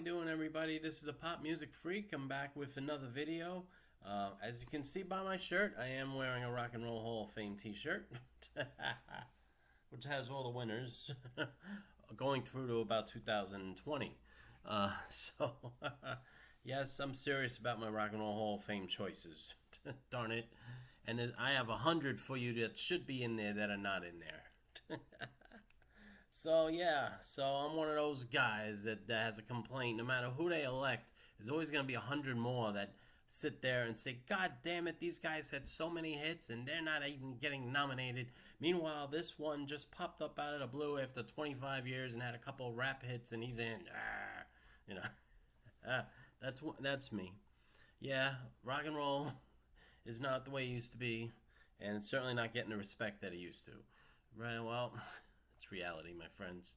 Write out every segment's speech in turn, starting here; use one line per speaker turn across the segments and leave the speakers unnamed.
you doing, everybody? This is a Pop Music Freak. I'm back with another video. As you can see by my shirt, I am wearing a Rock and Roll Hall of Fame t-shirt, which has all the winners going through to about 2020. Yes, I'm serious about my Rock and Roll Hall of Fame choices. Darn it. And I have 100 for you that should be in there that are not in there. So I'm one of those guys that has a complaint. No matter who they elect, there's always going to be 100 more that sit there and say, God damn it, these guys had so many hits and they're not even getting nominated. Meanwhile, this one just popped up out of the blue after 25 years and had a couple of rap hits and he's in. That's me. Yeah, rock and roll is not the way it used to be, and it's certainly not getting the respect that it used to. Right, well, it's reality, my friends.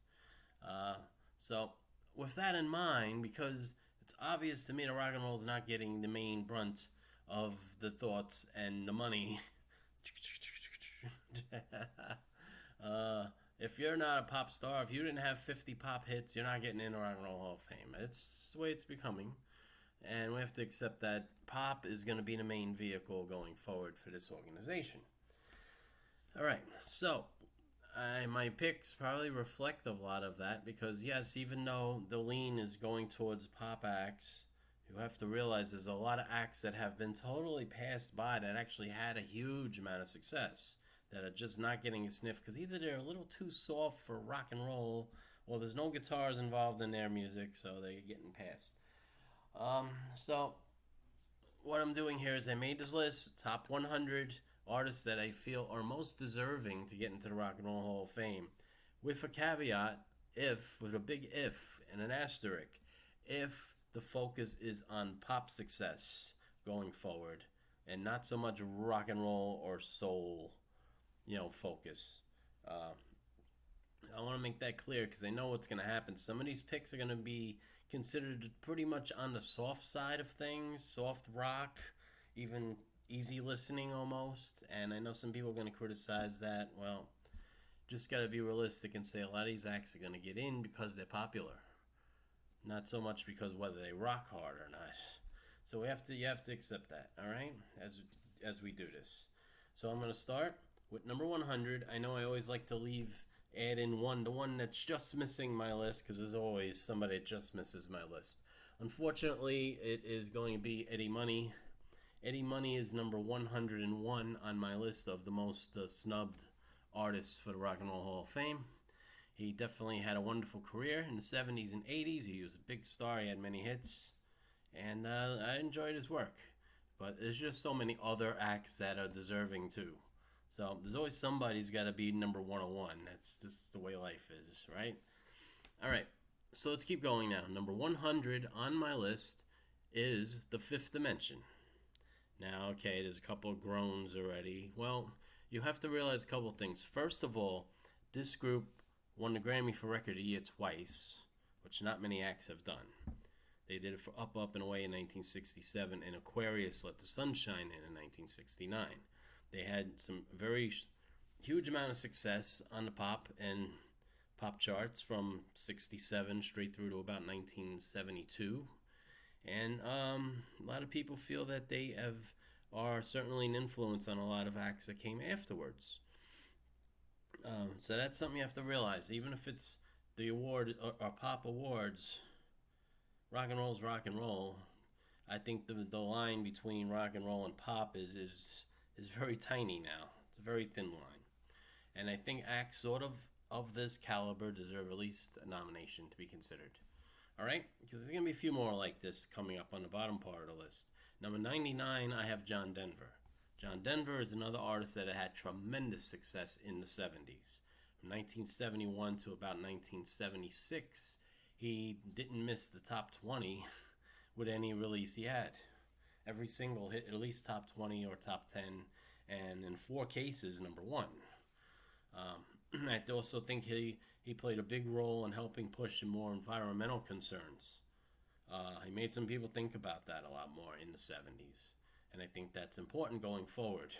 So, with that in mind, because it's obvious to me that rock and roll is not getting the main brunt of the thoughts and the money. If you're not a pop star, if you didn't have 50 pop hits, you're not getting into Rock and Roll Hall of Fame. It's the way it's becoming. And we have to accept that pop is going to be the main vehicle going forward for this organization. Alright, so my picks probably reflect a lot of that because, yes, even though the lean is going towards pop acts, you have to realize there's a lot of acts that have been totally passed by that actually had a huge amount of success that are just not getting a sniff because either they're a little too soft for rock and roll or there's no guitars involved in their music, so they're getting passed. So what I'm doing here is I made this list, top 100 artists that I feel are most deserving to get into the Rock and Roll Hall of Fame, with a caveat, with a big if and an asterisk, if the focus is on pop success going forward and not so much rock and roll or soul, focus. I want to make that clear because I know what's going to happen. Some of these picks are going to be considered pretty much on the soft side of things, soft rock, even easy listening almost. And I know some people are going to criticize that. Well, just got to be realistic and say a lot of these acts are going to get in because they're popular, not so much because whether they rock hard or not. So you have to accept that, all right, as we do this. So I'm going to start with number 100. I know I always like to add in the one that's just missing my list because there's always somebody that just misses my list. Unfortunately, it is going to be Eddie Money. Eddie Money is number 101 on my list of the most snubbed artists for the Rock and Roll Hall of Fame. He definitely had a wonderful career in the 70s and 80s. He was a big star. He had many hits, and I enjoyed his work. But there's just so many other acts that are deserving too. So there's always somebody's got to be number 101. That's just the way life is, right? All right, so let's keep going now. Number 100 on my list is The Fifth Dimension. Now, okay, there's a couple of groans already. Well, you have to realize a couple of things. First of all, this group won the Grammy for Record of the Year twice, which not many acts have done. They did it for Up, Up, and Away in 1967 and Aquarius Let the Sun Shine in 1969. They had some very huge amount of success on the pop and pop charts from 67 straight through to about 1972. And a lot of people feel that they are certainly an influence on a lot of acts that came afterwards. So that's something you have to realize. Even if it's the award or pop awards, rock and roll is rock and roll. I think the line between rock and roll and pop is very tiny now. It's a very thin line. And I think acts sort of this caliber deserve at least a nomination to be considered. Alright? Because there's going to be a few more like this coming up on the bottom part of the list. Number 99, I have John Denver. John Denver is another artist that had tremendous success in the 70s. From 1971 to about 1976, he didn't miss the top 20 with any release he had. Every single hit at least top 20 or top 10, and in 4 cases, number 1. I also think he played a big role in helping push more environmental concerns. He made some people think about that a lot more in the 70s, and I think that's important going forward,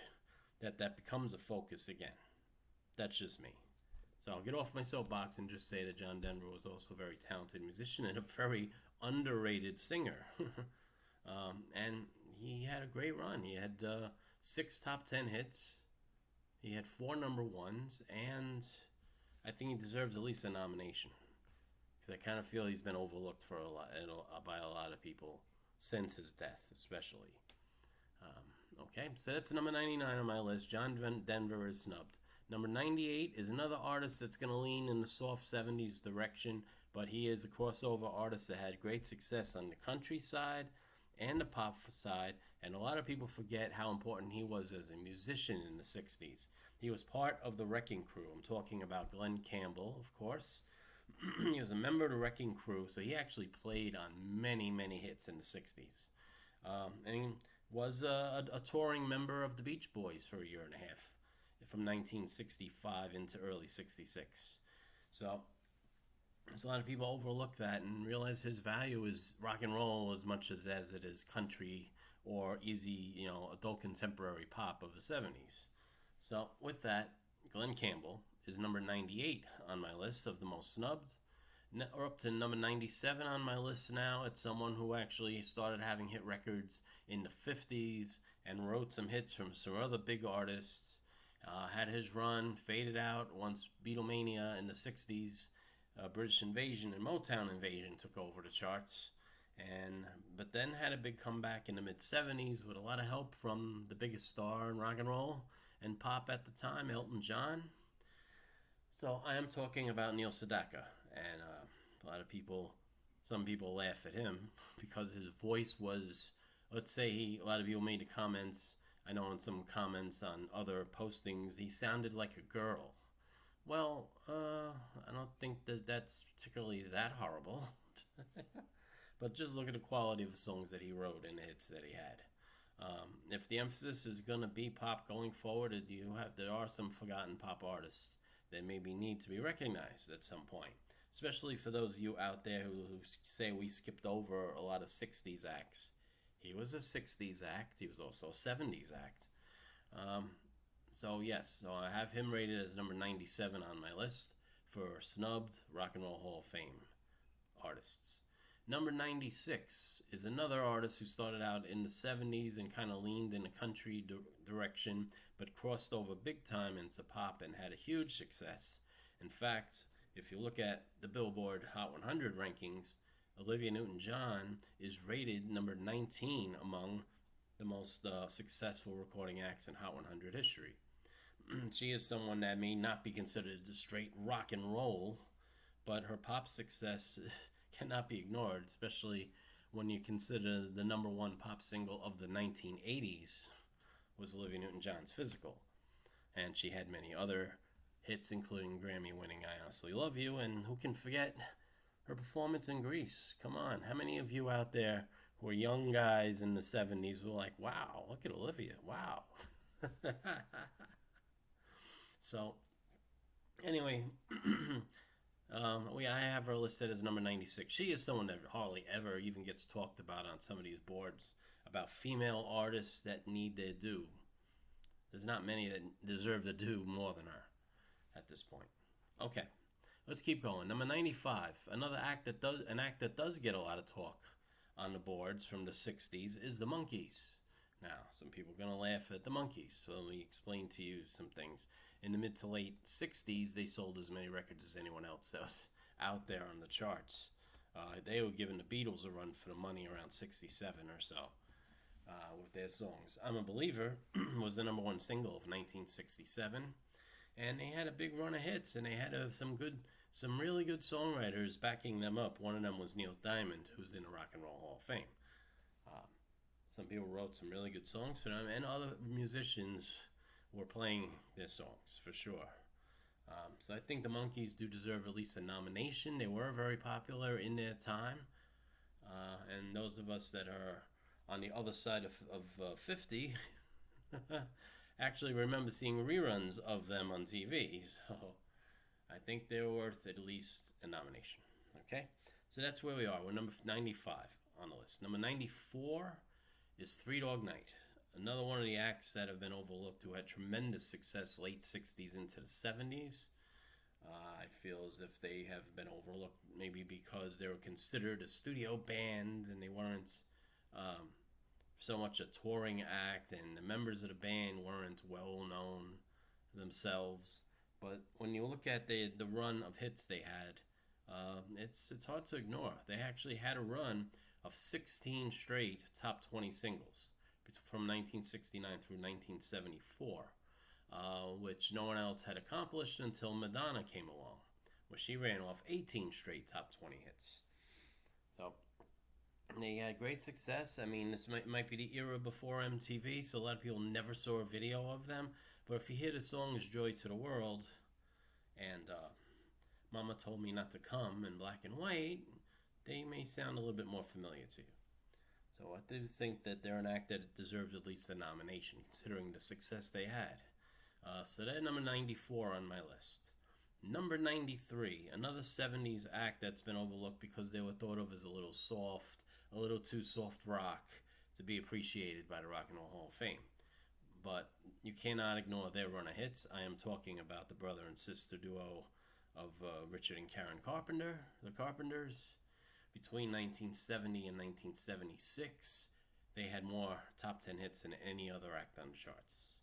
that becomes a focus again. That's just me. So I'll get off my soapbox and just say that John Denver was also a very talented musician and a very underrated singer. And he had a great run. He had 6 top 10 hits. He had 4 number ones, and I think he deserves at least a nomination. Because I kind of feel he's been overlooked for by a lot of people since his death, especially. Okay, so that's number 99 on my list. John Denver is snubbed. Number 98 is another artist that's going to lean in the soft 70s direction, but he is a crossover artist that had great success on the country side and the pop side, and a lot of people forget how important he was as a musician in the 60s. He was part of the Wrecking Crew. I'm talking about Glen Campbell, of course. He was a member of the Wrecking Crew, so he actually played on many, many hits in the 60s. And he was a touring member of the Beach Boys for a year and a half, from 1965 into early 66. So a lot of people overlook that and realize his value is rock and roll as much as it is country or easy, adult contemporary pop of the 70s. So with that, Glen Campbell is number 98 on my list of the most snubbed. We're up to number 97 on my list now. It's someone who actually started having hit records in the 50s and wrote some hits from some other big artists. Had his run, faded out once Beatlemania in the 60s, British Invasion and Motown Invasion took over the charts. But then had a big comeback in the mid-70s with a lot of help from the biggest star in rock and roll and pop at the time, Elton John. So I am talking about Neil Sedaka, and some people laugh at him because his voice was, let's say a lot of people made the comments, I know in some comments on other postings, he sounded like a girl. Well, I don't think that's particularly that horrible. But just look at the quality of the songs that he wrote and the hits that he had. If the emphasis is going to be pop going forward, there are some forgotten pop artists that maybe need to be recognized at some point. Especially for those of you out there who say we skipped over a lot of 60s acts. He was a 60s act. He was also a 70s act. So I have him rated as number 97 on my list for snubbed Rock and Roll Hall of Fame artists. Number 96 is another artist who started out in the 70s and kind of leaned in the country direction, but crossed over big time into pop and had a huge success. In fact, if you look at the Billboard Hot 100 rankings, Olivia Newton-John is rated number 19 among the most successful recording acts in Hot 100 history. She is someone that may not be considered straight rock and roll, but her pop success cannot be ignored, especially when you consider the number one pop single of the 1980s was Olivia Newton-John's Physical. And she had many other hits, including Grammy-winning I Honestly Love You, and who can forget her performance in Grease? Come on, how many of you out there who were young guys in the 70s were like, wow, look at Olivia, wow. So, anyway, I have her listed as number 96. She is someone that hardly ever even gets talked about on some of these boards about female artists that need their due. There's not many that deserve the due more than her at this point. Okay, let's keep going. Number 95, another act that does get a lot of talk on the boards from the 60s is the Monkees. Now, some people are going to laugh at the Monkees, so let me explain to you some things. In the mid to late 60s, they sold as many records as anyone else that was out there on the charts. They were giving the Beatles a run for the money around 67 or so with their songs. I'm a Believer was the number one single of 1967, and they had a big run of hits, and they had some really good songwriters backing them up. One of them was Neil Diamond, who's in the Rock and Roll Hall of Fame. Some people wrote some really good songs for them, and other musicians were playing their songs, for sure. So I think the Monkees do deserve at least a nomination. They were very popular in their time. And those of us that are on the other side of 50 actually remember seeing reruns of them on TV. So I think they're worth at least a nomination. Okay? So that's where we are. We're number 95 on the list. Number 94 is Three Dog Night. Another one of the acts that have been overlooked who had tremendous success late 60s into the 70s. I feel as if they have been overlooked, maybe because they were considered a studio band and they weren't so much a touring act, and the members of the band weren't well known themselves. But when you look at the run of hits they had, it's hard to ignore. They actually had a run of 16 straight top 20 singles from 1969 through 1974, which no one else had accomplished until Madonna came along, where she ran off 18 straight top 20 hits. So they had great success. I mean, this might be the era before MTV, so a lot of people never saw a video of them. But if you hear the songs Joy to the World and Mama Told Me Not to Come in black and white, they may sound a little bit more familiar to you. So I do think that they're an act that deserves at least a nomination, considering the success they had. So they're number 94 on my list. Number 93, another 70s act that's been overlooked because they were thought of as a little soft, a little too soft rock to be appreciated by the Rock and Roll Hall of Fame. But you cannot ignore their run of hits. I am talking about the brother and sister duo of Richard and Karen Carpenter, the Carpenters. Between 1970 and 1976, they had more top 10 hits than any other act on the charts.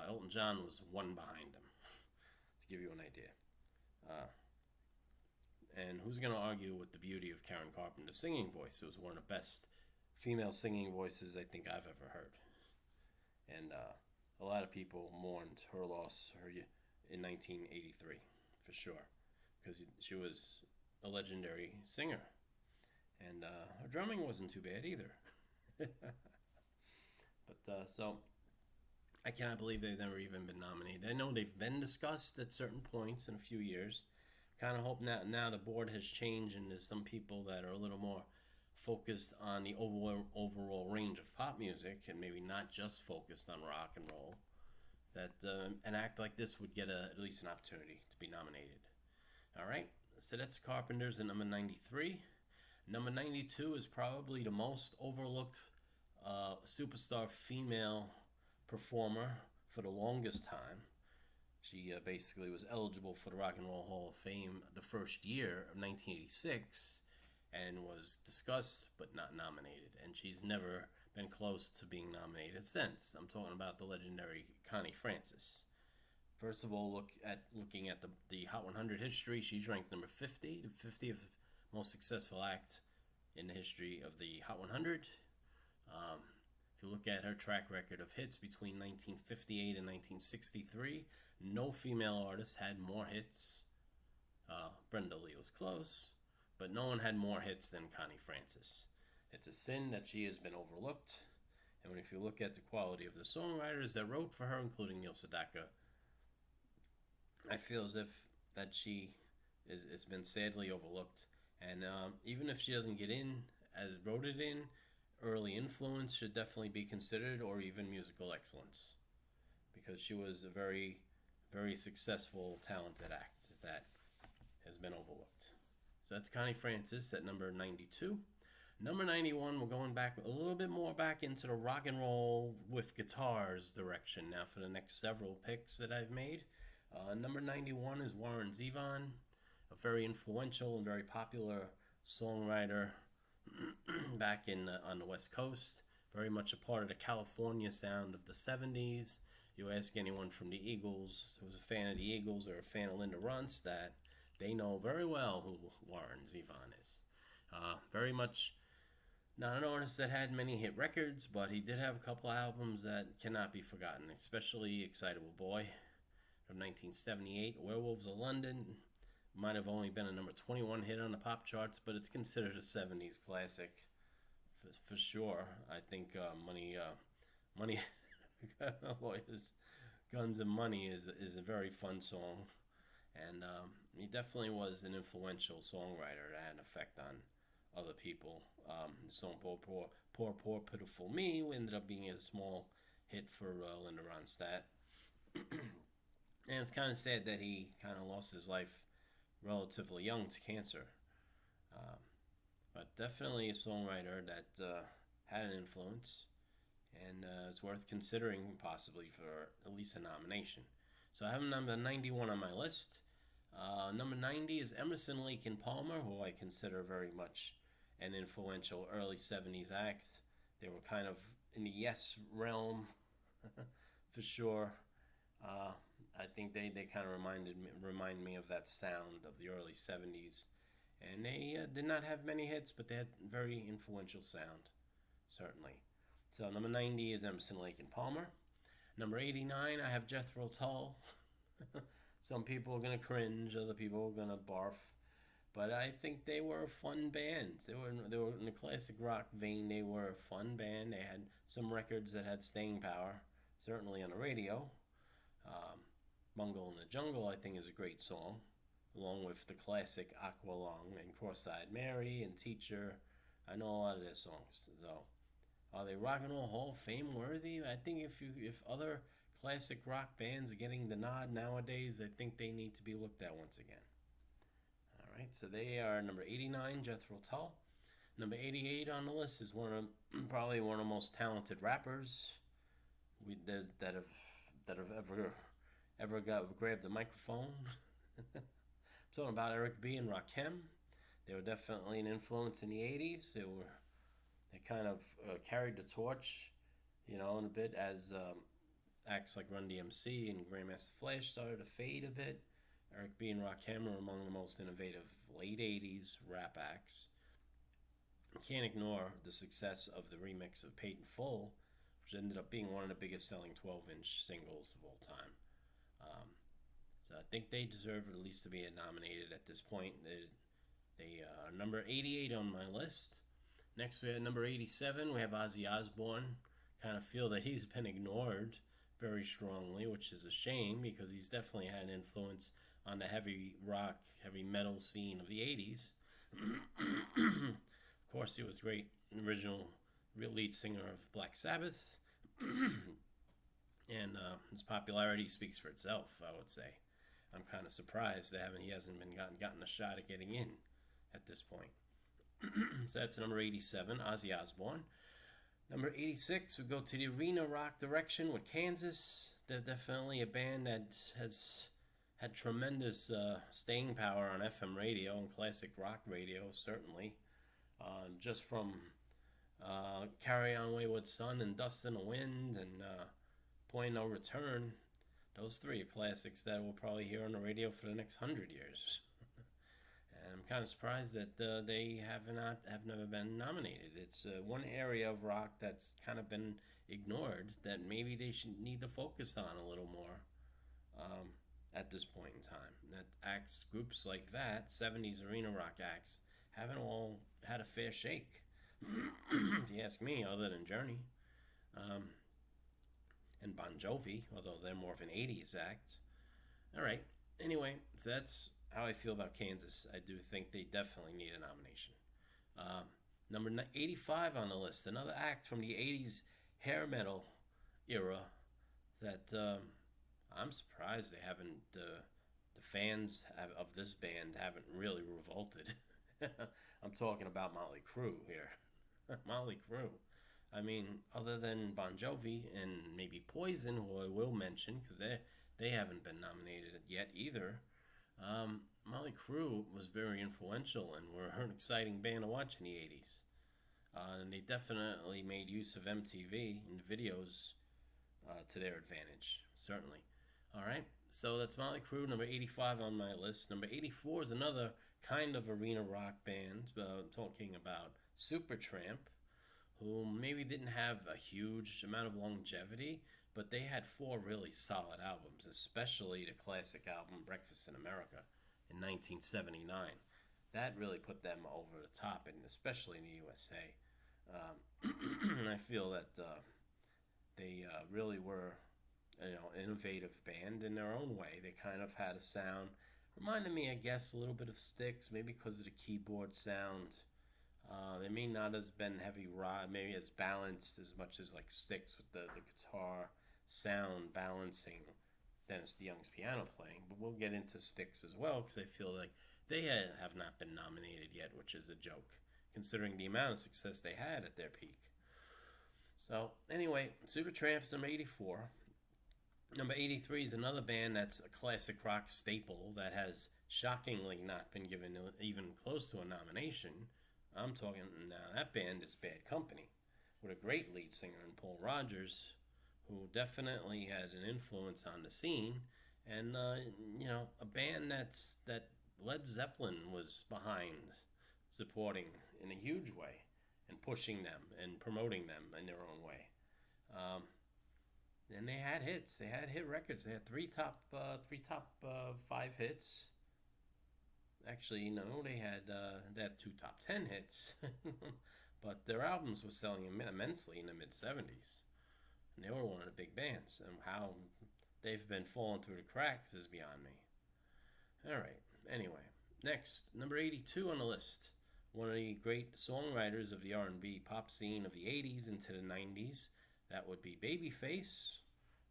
Elton John was one behind them, to give you an idea. And who's going to argue with the beauty of Karen Carpenter's singing voice? It was one of the best female singing voices I think I've ever heard. And a lot of people mourned her loss in 1983, for sure, because she was a legendary singer. And her drumming wasn't too bad either. But so I cannot believe they've never even been nominated. I know they've been discussed at certain points in a few years. Kind of hope now the board has changed and there's some people that are a little more focused on the overall range of pop music and maybe not just focused on rock and roll, that an act like this would get at least an opportunity to be nominated. All right, so that's Carpenters at number 93. Number 92 is probably the most overlooked superstar female performer for the longest time. She basically was eligible for the Rock and Roll Hall of Fame the first year of 1986 and was discussed but not nominated. And she's never been close to being nominated since. I'm talking about the legendary Connie Francis. First of all, looking at the Hot 100 history, she's ranked number 50, the 50th most successful act in the history of the Hot 100. If you look at her track record of hits between 1958 and 1963, no female artist had more hits. Brenda Lee was close, but no one had more hits than Connie Francis. It's a sin that she has been overlooked. And if you look at the quality of the songwriters that wrote for her, including Neil Sedaka, I feel as if that she has been sadly overlooked. And even if she doesn't get in as voted in, early influence should definitely be considered, or even musical excellence, because she was a very, very successful, talented act that has been overlooked. So that's Connie Francis at number 92. Number 91, we're going back a little bit more back into the rock and roll with guitars direction now for the next several picks that I've made. Number 91 is Warren Zevon, a very influential and very popular songwriter back on the West Coast, very much a part of the California sound of the 70s. You ask anyone from the Eagles who's a fan of the Eagles or a fan of Linda Ronstadt, they know very well who Warren Zevon is. Very much not an artist that had many hit records, but he did have a couple albums that cannot be forgotten, especially Excitable Boy from 1978, Werewolves of London. Might have only been a number 21 hit on the pop charts, but it's considered a 70s classic for sure. I think Money Lawyers, Guns and Money is a very fun song, and he definitely was an influential songwriter that had an effect on other people. The song Poor Pitiful Me ended up being a small hit for Linda Ronstadt. And it's kind of sad that he kind of lost his life relatively young to cancer. But definitely a songwriter that had an influence, and it's worth considering possibly for at least a nomination. So I have him number 91 on my list. Number 90 is Emerson, Lake and Palmer, who I consider very much an influential early 70s act. They were kind of in the yes realm, for sure. I think they kind of remind me of that sound of the early 70s. And they did not have many hits, but they had very influential sound, certainly. So number 90 is Emerson, Lake and Palmer. Number 89, I have Jethro Tull. Some people are going to cringe, other people are going to barf. But I think they were a fun band. They were in the classic rock vein. They were a fun band. They had some records that had staying power, certainly on the radio. Bungle in the Jungle, I think, is a great song, along with the classic Aqualung and Cross-Eyed Mary and Teacher. I know a lot of their songs. So, are they Rock and Roll Hall of Fame worthy? I think if other classic rock bands are getting the nod nowadays, I think they need to be looked at once again. All right, so they are number 89, Jethro Tull. Number 88 on the list is probably one of the most talented rappers that have ever grabbed the microphone. I'm talking about Eric B. and Rakim. They were definitely an influence in the 80s. They kind of carried the torch, in a bit as acts like Run DMC and Grandmaster Flash started to fade a bit. Eric B. and Rakim are among the most innovative late 80s rap acts. You can't ignore the success of the remix of Paid in Full, which ended up being one of the biggest selling 12-inch singles of all time. So I think they deserve at least to be nominated at this point. They are number 88 on my list. Next, we have number 87. We have Ozzy Osbourne. Kind of feel that he's been ignored very strongly, which is a shame because he's definitely had an influence on the heavy rock, heavy metal scene of the 80s. Of course, he was great original lead singer of Black Sabbath. And his popularity speaks for itself, I would say. I'm kind of surprised that he hasn't been gotten a shot at getting in at this point. So that's number 87, Ozzy Osbourne. Number 86, we go to the arena rock direction with Kansas. They're definitely a band that has had tremendous staying power on FM radio and classic rock radio, certainly. Just from Carry On Wayward Son and Dust in the Wind and Point No Return. Those three are classics that we'll probably hear on the radio for the next 100 years. And I'm kind of surprised that they have never been nominated. It's one area of rock that's kind of been ignored that maybe they should need to focus on a little more at this point in time. That groups like that, 70s arena rock acts, haven't all had a fair shake, if you ask me, other than Journey. And Bon Jovi, although they're more of an 80s act. All right. Anyway, so that's how I feel about Kansas. I do think they definitely need a nomination. Number 85 on the list, another act from the 80s hair metal era that I'm surprised they haven't, the fans of this band haven't really revolted. I'm talking about Motley Crue here. Motley Crue. I mean, other than Bon Jovi and maybe Poison, who I will mention, because they haven't been nominated yet either, Motley Crue was very influential and were an exciting band to watch in the 80s. And they definitely made use of MTV and videos to their advantage, certainly. All right, so that's Motley Crue, number 85 on my list. Number 84 is another kind of arena rock band, talking about Supertramp, who maybe didn't have a huge amount of longevity, but they had 4 really solid albums, especially the classic album Breakfast in America in 1979. That really put them over the top, and especially in the USA. And I feel that they really were an innovative band in their own way. They kind of had a sound, reminded me, I guess, a little bit of Styx, maybe because of the keyboard sound. They may not have been heavy rock, maybe as balanced as much as like Styx with the guitar sound balancing Dennis DeYoung's piano playing. But we'll get into Styx as well, because I feel like they have not been nominated yet, which is a joke, considering the amount of success they had at their peak. So anyway, Supertramp's number 84. Number 83 is another band that's a classic rock staple that has shockingly not been given even close to a nomination. I'm talking now, that band is Bad Company, with a great lead singer in Paul Rogers, who definitely had an influence on the scene, and a band that Led Zeppelin was behind, supporting in a huge way, and pushing them and promoting them in their own way. And they had hits. They had hit records. They had three top five hits. Actually, they had two top 10 hits. But their albums were selling immensely in the mid-'70s. And they were one of the big bands. And how they've been falling through the cracks is beyond me. Alright, anyway. Next, number 82 on the list. One of the great songwriters of the R&B pop scene of the 80s into the 90s. That would be BABYFACE.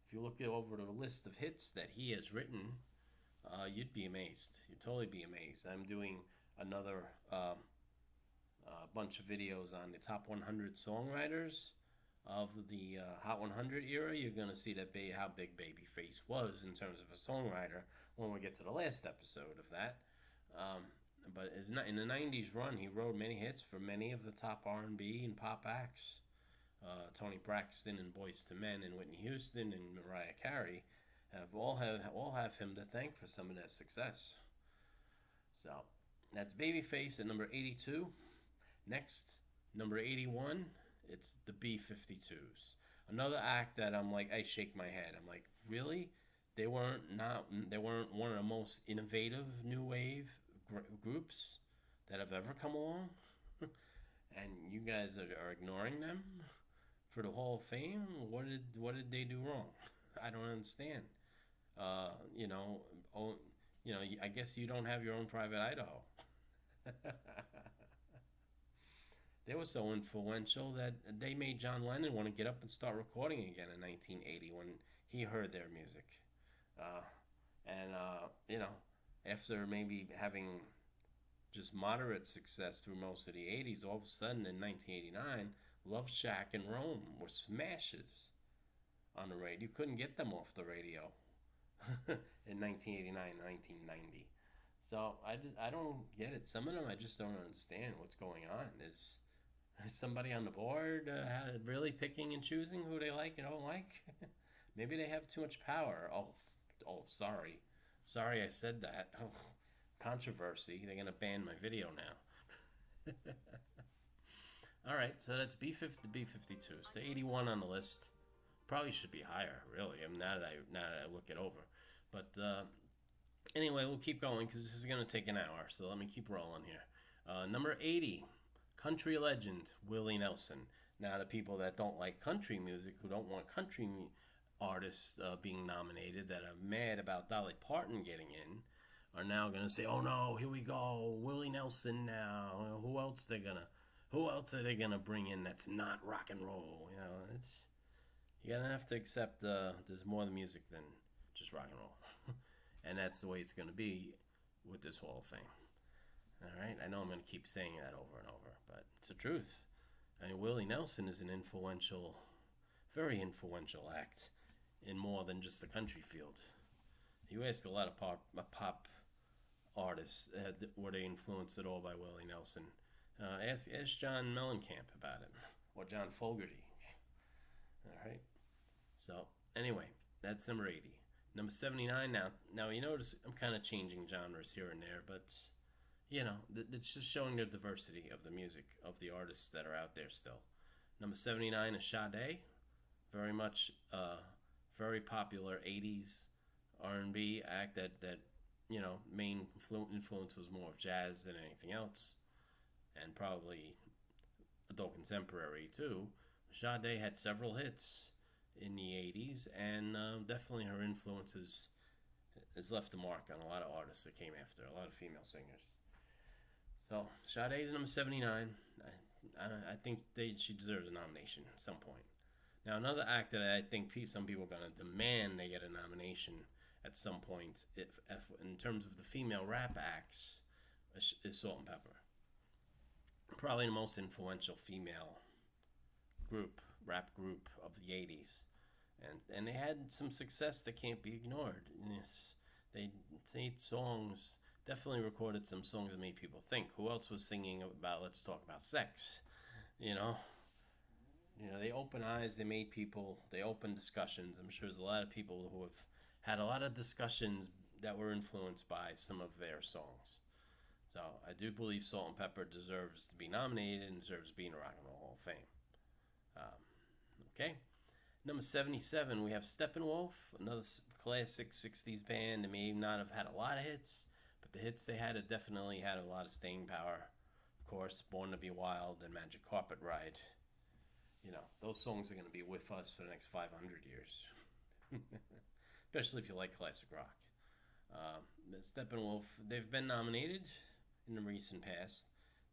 If you look over the list of hits that he has written, you'd be amazed. You'd totally be amazed. I'm doing another bunch of videos on the top 100 songwriters of the Hot 100 era. You're going to see how big BABYFACE was in terms of a songwriter when we get to the last episode of that. But in the 90s run, he wrote many hits for many of the top R&B and pop acts. Tony Braxton and Boyz II Men and Whitney Houston and Mariah Carey all have him to thank for some of their success. So that's BABYFACE at number 82. Next, number 81, it's the B-52s. Another act that I'm like, I shake my head. I'm like, really? They weren't one of the most innovative new wave groups that have ever come along, and you guys are ignoring them for the Hall of Fame? What did they do wrong? I don't understand. I guess you don't have your own private Idaho. They were so influential that they made John Lennon want to get up and start recording again in 1980 when he heard their music. After maybe having just moderate success through most of the 80s, all of a sudden in 1989, Love Shack and Rome were smashes on the radio. You couldn't get them off the radio in 1989, 1990. So I don't get it. Some of them I just don't understand what's going on. Is somebody on the board really picking and choosing who they like and don't like? Maybe they have too much power. Oh, sorry. Sorry I said that. Oh, controversy. They're going to ban my video now. Alright, so that's B-52s. The 81 on the list. Probably should be higher, really. Now that I look it over. But anyway, we'll keep going because this is going to take an hour. So let me keep rolling here. Number 80, country legend Willie Nelson. Now, the people that don't like country music, who don't want country artists being nominated, that are mad about Dolly Parton getting in, are now going to say, "Oh no, here we go, Willie Nelson now. Who else are they gonna bring in that's not rock and roll?" You're gonna have to accept there's more to music than just rock and roll, and that's the way it's gonna be with this Hall of Fame. All right, I know I'm gonna keep saying that over and over, but it's the truth. I mean, Willie Nelson is an very influential act in more than just the country field. You ask a lot of pop artists, were they influenced at all by Willie Nelson? Ask John Mellencamp about it, or John Fogerty. All right. So anyway, that's number 80. Number 79 now. Now you notice I'm kind of changing genres here and there, but it's just showing the diversity of the music of the artists that are out there still. Number 79 is SADE, very much very popular 80s R&B act that main influence was more of jazz than anything else, and probably adult contemporary too. Sade had several hits in the 80s, and definitely her influences has left a mark on a lot of artists that came after, a lot of female singers. So Sade is number 79. I think she deserves a nomination at some point. Now, another act that I think some people are going to demand they get a nomination at some point, in terms of the female rap acts, is Salt-N-Pepa. Probably the most influential female rap group of the 80s. And they had some success that can't be ignored. They 8 songs definitely recorded some songs that made people think. Who else was singing about let's talk about sex? You know, they open eyes, they made people, they opened discussions. I'm sure there's a lot of people who have had a lot of discussions that were influenced by some of their songs. So I do believe Salt-N-Pepa deserves to be nominated and deserves to be in the Rock and Roll Hall of Fame. Okay. Number 77, we have Steppenwolf, another classic 60s band. They may not have had a lot of hits, but the hits they had definitely had a lot of staying power. Of course, Born to Be Wild and Magic Carpet Ride. Those songs are going to be with us for the next 500 years. Especially if you like classic rock. Steppenwolf, they've been nominated in the recent past.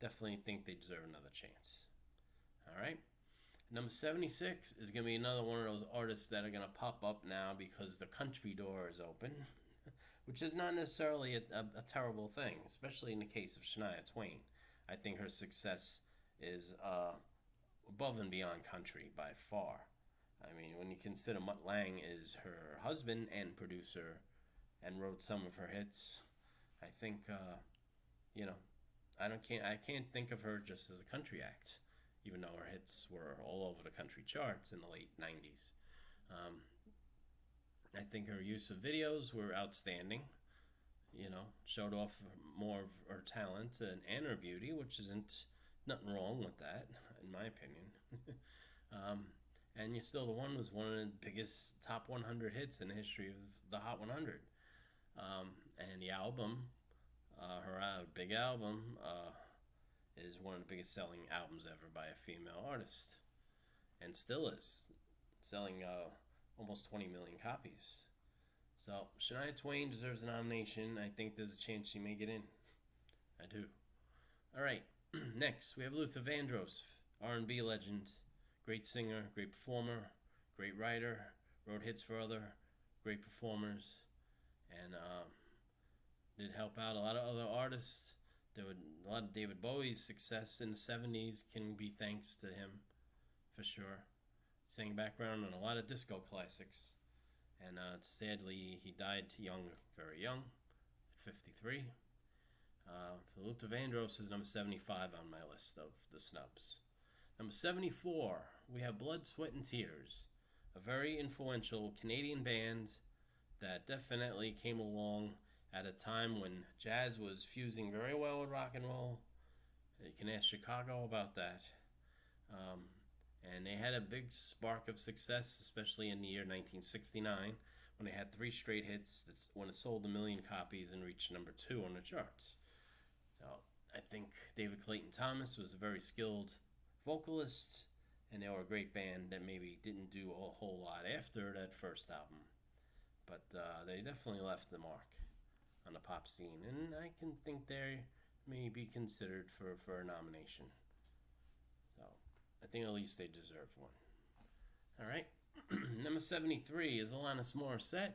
Definitely think they deserve another chance. All right. Number 76 is going to be another one of those artists that are going to pop up now because the country door is open, which is not necessarily a terrible thing, especially in the case of Shania Twain. I think her success is above and beyond country by far. I mean, when you consider Mutt Lange is her husband and producer and wrote some of her hits, I think, I can't think of her just as a country act, even though her hits were all over the country charts in the late 90s. I think her use of videos were outstanding, showed off more of her talent and her beauty, which isn't nothing wrong with that, in my opinion. And You Still the One was one of the biggest top 100 hits in the history of the Hot 100. And the album, her big album, is one of the biggest selling albums ever by a female artist. And still is. Selling almost 20 million copies. So, Shania Twain deserves a nomination. I think there's a chance she may get in. I do. Alright, next we have Luther Vandross, R&B legend. Great singer, great performer, great writer, wrote hits for other great performers, and did help out a lot of other artists. A lot of David Bowie's success in the 70s can be thanks to him, for sure. Sang background on a lot of disco classics, and sadly he died young, very young, at 53. Luther Vandross is number 75 on my list of the snubs. Number 74, we have Blood, Sweat and Tears, a very influential Canadian band that definitely came along at a time when jazz was fusing very well with rock and roll. You can ask Chicago about that. And they had a big spark of success, especially in the year 1969, when they had 3 straight hits when it sold 1 million copies and reached number 2 on the charts. So I think David Clayton Thomas was a very skilled vocalist, and they were a great band that maybe didn't do a whole lot after that first album. But they definitely left the mark on the pop scene, and I can think they may be considered for a nomination. So I think at least they deserve one. All right. Number 73 is Alanis Morissette,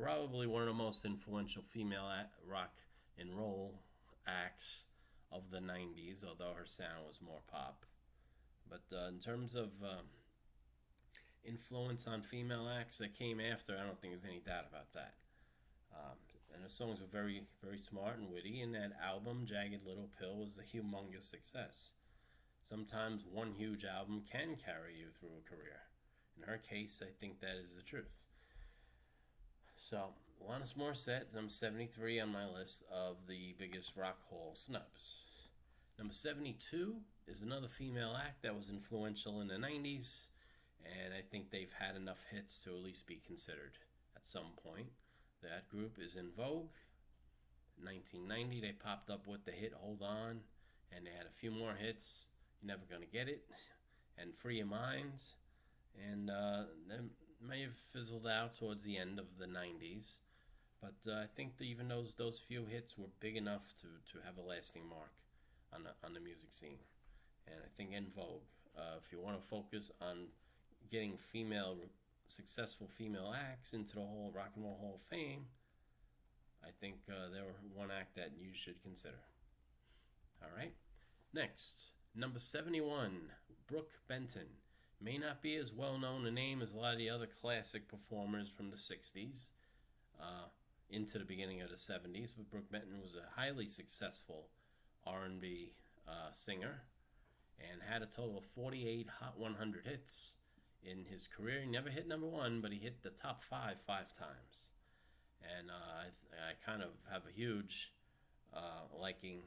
probably one of the most influential female rock and roll acts of the 90s, although her sound was more pop. But in terms of influence on female acts that came after, I don't think there's any doubt about that. And her songs were very, very smart and witty, and that album, Jagged Little Pill, was a humongous success. Sometimes one huge album can carry you through a career. In her case, I think that is the truth. So, Alanis Morissette is number 73 on my list of the biggest rock hall snubs. Number 72 is another female act that was influential in the 90s, and I think they've had enough hits to at least be considered at some point. That group is In Vogue. In 1990, they popped up with the hit Hold On, and they had a few more hits, You're Never Gonna Get It, and Free Your Mind, and they may have fizzled out towards the end of the 90s, but I think that even those few hits were big enough to have a lasting mark on the music scene. And I think In Vogue, if you want to focus on getting successful female acts into the whole Rock and Roll Hall of Fame, I think they're one act that you should consider. All right. Next, number 71, Brook Benton. May not be as well known a name as a lot of the other classic performers from the 60s. into the beginning of the 70s, but Brook Benton was a highly successful R&B singer and had a total of 48 Hot 100 hits in his career. He never hit number one, but he hit the top five times. And I kind of have a huge liking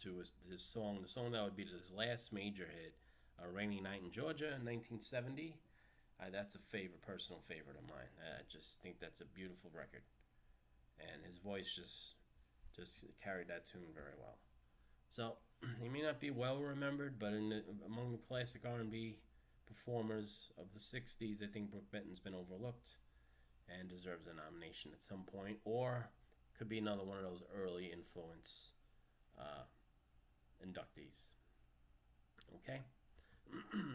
to his song. The song that would be his last major hit, A Rainy Night in Georgia in 1970. That's a personal favorite of mine. I just think that's a beautiful record. And his voice just carried that tune very well. So he may not be well remembered, but among the classic R&B performers of the 60s, I think Brook Benton's been overlooked and deserves a nomination at some point, or could be another one of those early influence inductees. Okay.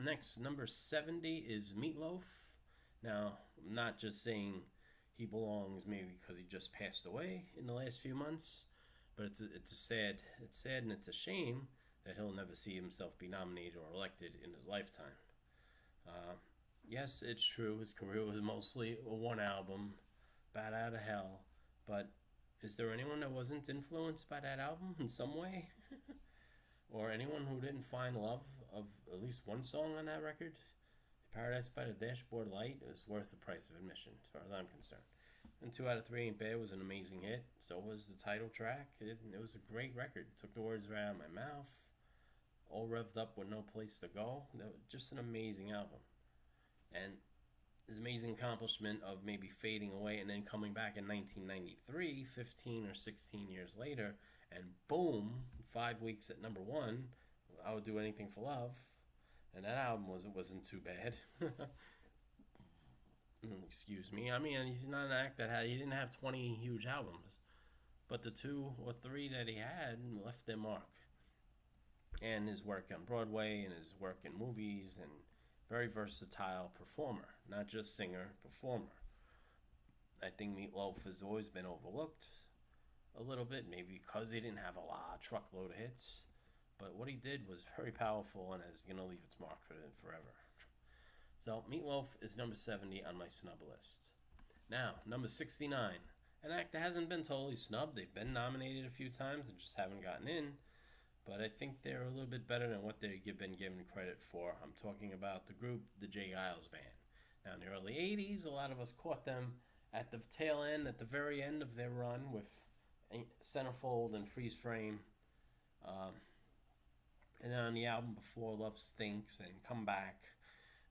Next, number 70 is Meatloaf. Now, I'm not just saying he belongs maybe because he just passed away in the last few months, but it's sad and it's a shame that he'll never see himself be nominated or elected in his lifetime. Yes, it's true, his career was mostly a one album, Bat Out of Hell, but is there anyone that wasn't influenced by that album in some way? Or anyone who didn't find love of at least one song on that record? Paradise by the Dashboard Light is worth the price of admission, as far as I'm concerned. And 2 Out of 3 Ain't Bad was an amazing hit. So was the title track. It was a great record. It took the words right out of my mouth. All revved up with no place to go. Just an amazing album. And his amazing accomplishment of maybe fading away and then coming back in 1993, 15 or 16 years later, and boom, 5 weeks at number one, I Would Do Anything for Love. And that album wasn't too bad. Excuse me. I mean, he's not an act he didn't have 20 huge albums, but the 2 or 3 that he had left their mark. And his work on Broadway and his work in movies, and very versatile performer, not just singer, performer. I think Meatloaf has always been overlooked a little bit, maybe because he didn't have a truckload of hits. But what he did was very powerful and is going to leave its mark forever. So Meatloaf is number 70 on my snub list. Now, number 69. An act that hasn't been totally snubbed. They've been nominated a few times and just haven't gotten in. But I think they're a little bit better than what they've been given credit for. I'm talking about the group, the J. Geils Band. Now, in the early 80s, a lot of us caught them at the tail end, at the very end of their run with Centerfold and Freeze Frame. And then on the album before, Love Stinks and Come Back.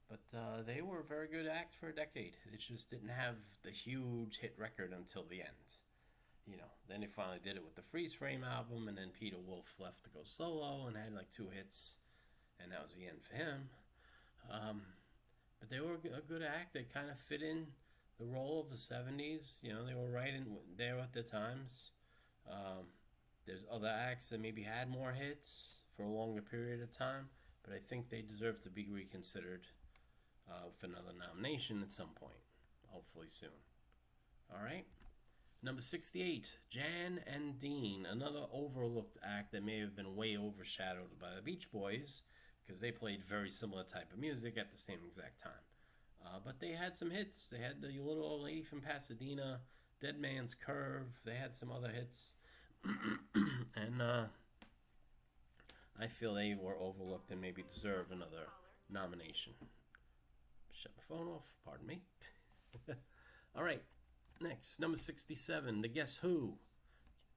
But they were a very good act for a decade. They just didn't have the huge hit record until the end. You know, then they finally did it with the Freeze Frame album, and then Peter Wolf left to go solo and had like 2 hits, and that was the end for him. But they were a good act. They kind of fit in the role of the 70s. You know, they were right in there at the times. There's other acts that maybe had more hits for a longer period of time, but I think they deserve to be reconsidered for another nomination at some point, hopefully soon. All right. Number 68, Jan and Dean, another overlooked act that may have been way overshadowed by the Beach Boys, because they played very similar type of music at the same exact time. But they had some hits. They had the Little Old Lady from Pasadena, Dead Man's Curve. They had some other hits. And I feel they were overlooked and maybe deserve another nomination. Shut my phone off. Pardon me. All right. Next, number 67, The Guess Who.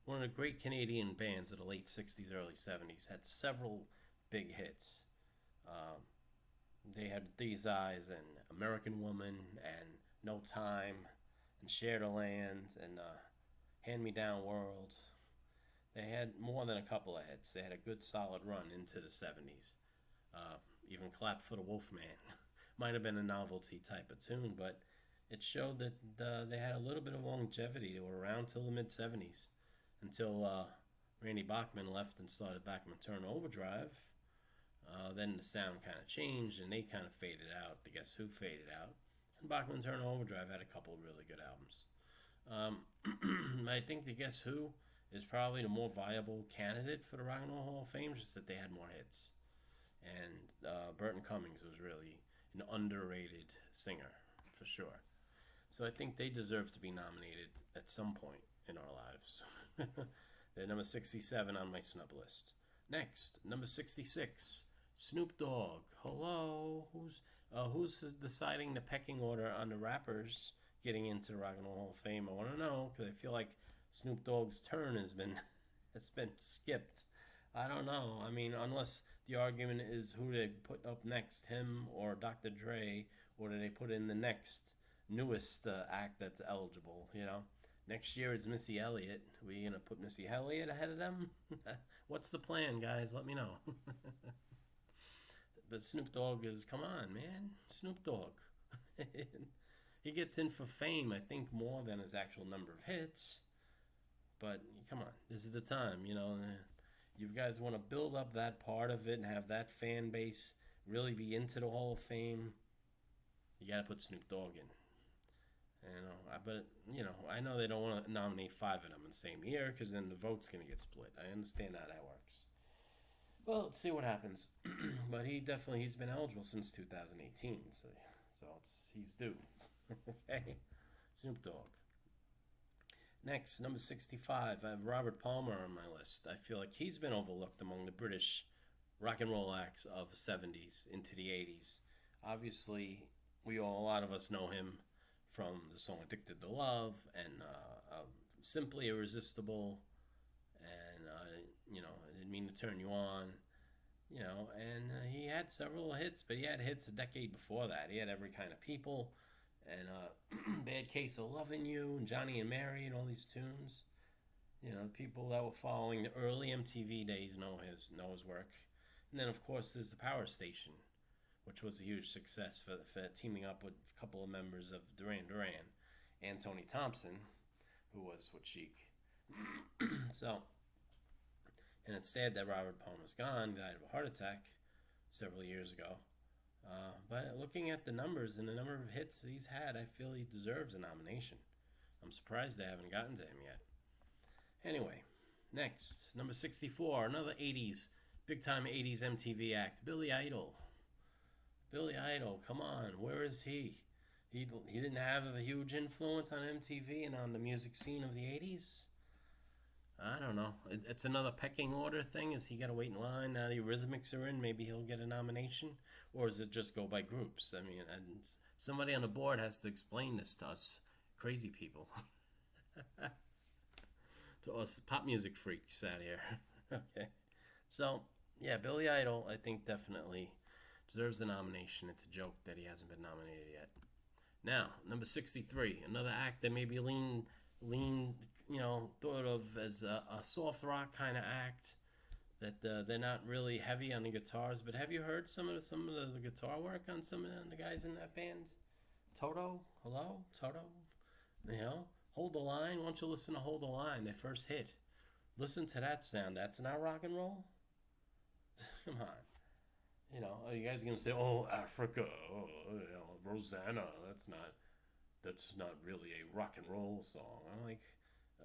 One of the great Canadian bands of the late 60s, early 70s. Had several big hits. They had These Eyes and American Woman and No Time and Share the Land and Hand Me Down World. They had more than a couple of hits. They had a good solid run into the 70s. Even Clap for the Wolfman. Might have been a novelty type of tune, but it showed that they had a little bit of longevity. They were around till the mid-70s, until Randy Bachman left and started Bachman Turner Overdrive. Then the sound kind of changed, and they kind of faded out. The Guess Who faded out. And Bachman Turner Overdrive had a couple of really good albums. I think The Guess Who is probably the more viable candidate for the Rock and Roll Hall of Fame, just that they had more hits. And Burton Cummings was really an underrated singer, for sure. So I think they deserve to be nominated at some point. in our lives. They're number 67 on my snub list. Next, number 66, Snoop Dogg. Hello, who's deciding the pecking order on the rappers getting into the Rock and Roll Hall of Fame? I want to know, because I feel like Snoop Dogg's turn has been skipped. I don't know. I mean, unless the argument is who they put up next, him or Dr. Dre, or do they put in the next newest act that's eligible, you know? Next year is Missy Elliott. We gonna put Missy Elliott ahead of them? What's the plan, guys? Let me know. But Snoop Dogg is, come on, man. Snoop Dogg. He gets in for fame, I think, more than his actual number of hits. But come on, this is the time, you know. You guys want to build up that part of it and have that fan base really be into the Hall of Fame. You got to put Snoop Dogg in. But, you know, I know they don't want to nominate 5 of them in the same year because then the vote's going to get split. I understand how that works. Well, let's see what happens. But he's been eligible since 2018, so he's due. Okay, Snoop Dogg. Next, number 65, I have Robert Palmer on my list. I feel like he's been overlooked among the British rock and roll acts of the 70s into the 80s. Obviously, a lot of us know him from the song Addicted to Love and Simply Irresistible and, you know, I Didn't Mean to Turn You On, you know, and he had several hits, but he had hits a decade before that. He had Every Kind of People and Bad Case of Loving You and Johnny and Mary and all these tunes. You know, people that were following the early MTV days know his work. And then, of course, there's the Power Station, which was a huge success for teaming up with a couple of members of Duran Duran and Tony Thompson, who was with Chic. So, and it's sad that Robert Palmer's gone, died of a heart attack several years ago. But looking at the numbers and the number of hits he's had, I feel he deserves a nomination. I'm surprised they haven't gotten to him yet. Anyway, next, number 64, another 80s, big-time 80s MTV act, Billy Idol. Billy Idol, come on, where is he? He didn't have a huge influence on MTV and on the music scene of the 80s? I don't know. It's another pecking order thing. Is he got to wait in line? Now the Eurythmics are in, maybe he'll get a nomination? Or is it just go by groups? I mean, and somebody on the board has to explain this to us crazy people. To us pop music freaks out here. Okay. So, yeah, Billy Idol, I think definitely deserves the nomination. It's a joke that he hasn't been nominated yet. Now, number 63, another act that maybe lean, you know, thought of as a soft rock kind of act. That they're not really heavy on the guitars, but have you heard some of the guitar work on some of the guys in that band? Toto, hello, Toto, you know, Hold the Line. Why don't you listen to Hold the Line, their first hit? Listen to that sound. That's not rock and roll. Come on, you know, are you guys gonna say, "Oh, Africa, oh, you know, Rosanna"? That's not really a rock and roll song. I'm like,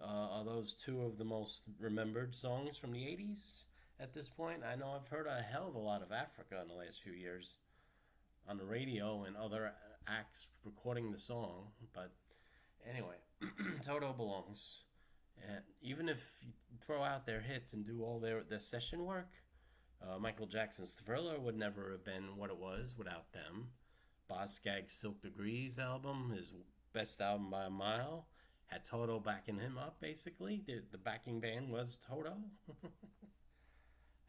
are those two of the most remembered songs from the 80s? At this point, I know I've heard a hell of a lot of Africa in the last few years on the radio and other acts recording the song. But anyway, Toto belongs. And even if you throw out their hits and do all their session work, Michael Jackson's Thriller would never have been what it was without them. Boz Scaggs' Silk Degrees album, his best album by a mile, had Toto backing him up, basically. The backing band was Toto.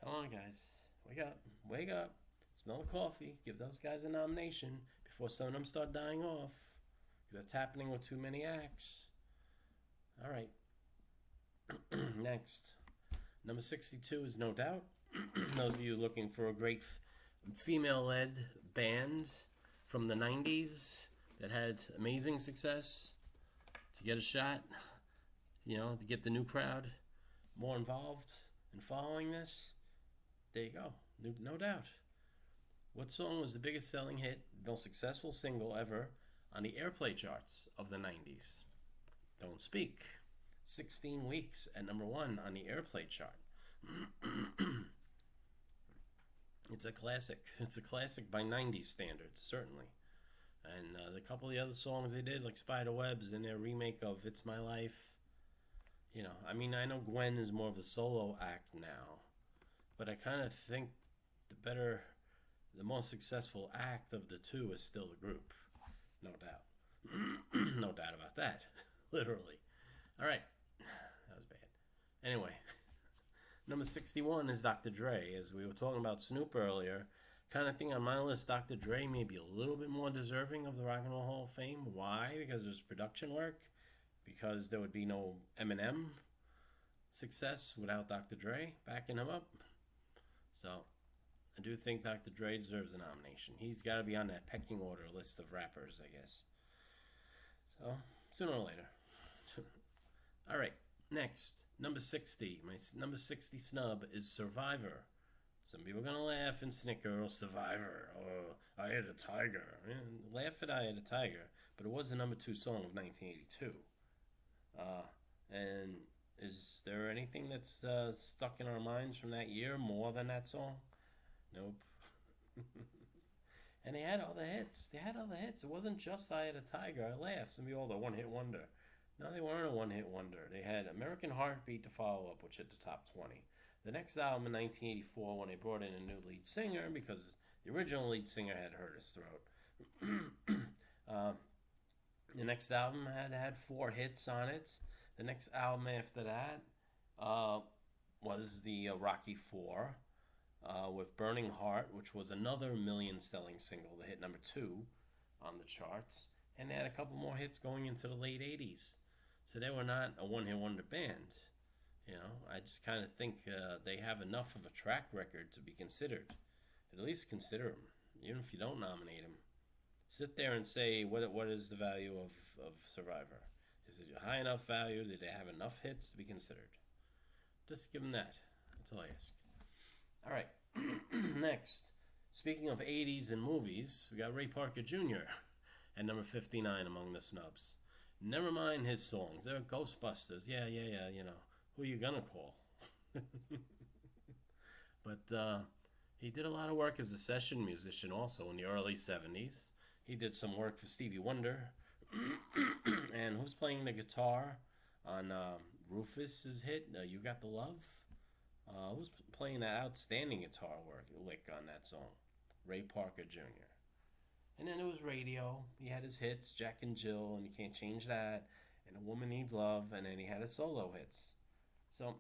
Come on, guys. Wake up. Wake up. Smell the coffee. Give those guys a nomination before some of them start dying off. Because that's happening with too many acts. All right. Next. Number 62 is No Doubt. Those of you looking for a great female-led band from the 90s that had amazing success, to get a shot, you know, to get the new crowd more involved in following this, there you go. No Doubt. What song was the biggest selling hit, most successful single ever on the airplay charts of the 90s? Don't Speak. 16 weeks at number 1 on the airplay chart. It's a classic. It's a classic by 90s standards, certainly. And a couple of the other songs they did, like Spiderwebs and their remake of It's My Life. You know, I mean, I know GLEN is more of a solo act now, but I kind of think the most successful act of the two is still the group. No doubt. No doubt about that. Literally. All right. That was bad. Anyway, number 61 is Dr. Dre. As we were talking about Snoop earlier, kind of thing on my list, Dr. Dre may be a little bit more deserving of the Rock and Roll Hall of Fame. Why? Because there's production work. Because there would be no Eminem success without Dr. Dre backing him up. So I do think Dr. Dre deserves a nomination. He's got to be on that pecking order list of rappers, I guess. So sooner or later. All right, next, number 60. My number 60 snub is Survivor. Some people are going to laugh and snicker, or Survivor, or I Had a Tiger. Yeah, laugh at I Had a Tiger, but it was the number 2 song of 1982. And is there anything that's stuck in our minds from that year more than that song? Nope. And they had all the hits. They had all the hits. It wasn't just I Had a Tiger. I laughed. Some people, the one-hit wonder. No, they weren't a one-hit wonder. They had American Heartbeat to follow up, which hit the top 20. The next album in 1984, when they brought in a new lead singer, because the original lead singer had hurt his throat. The next album had 4 hits on it. The next album after that was the Rocky 4 with Burning Heart, which was another million-selling single that hit number 2 on the charts. And they had a couple more hits going into the late 80s. So they were not a one-hit wonder band. You know, I just kind of think they have enough of a track record to be considered. At least consider them, even if you don't nominate them. Sit there and say, what is the value of Survivor? Is it a high enough value? Did they have enough hits to be considered? Just give them that. That's all I ask. All right. Next, speaking of 80s and movies, we got Ray Parker Jr. at number 59 among the snubs. Never mind his songs. They're Ghostbusters. Yeah, you know. Who you gonna call? But he did a lot of work as a session musician also in the early 70s. He did some work for Stevie Wonder. And who's playing the guitar on Rufus's hit, You Got the Love? Who's playing that outstanding guitar lick on that song? Ray Parker Jr. And then it was radio. He had his hits, Jack and Jill, and You Can't Change That, and A Woman Needs Love, and then he had his solo hits. So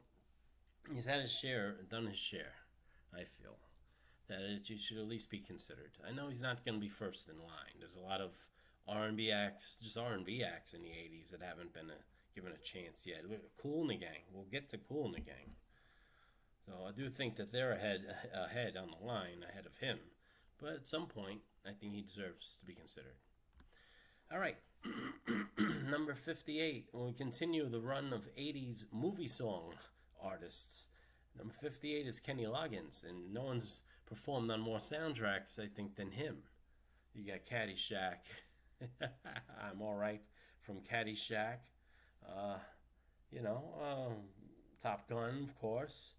he's had his share, done his share, I feel. That he should at least be considered. I know he's not going to be first in line. There's a lot of R&B acts, just R&B acts in the 80s that haven't been given a chance yet. Kool and the Gang. We'll get to Kool and the Gang. So I do think that they're ahead on the line, ahead of him. But at some point, I think he deserves to be considered. All right. Number 58. When we continue the run of 80s movie song artists, number 58 is Kenny Loggins, and no one's performed on more soundtracks, I think, than him. You got Caddyshack. I'm Alright from Caddyshack. Top Gun, of course.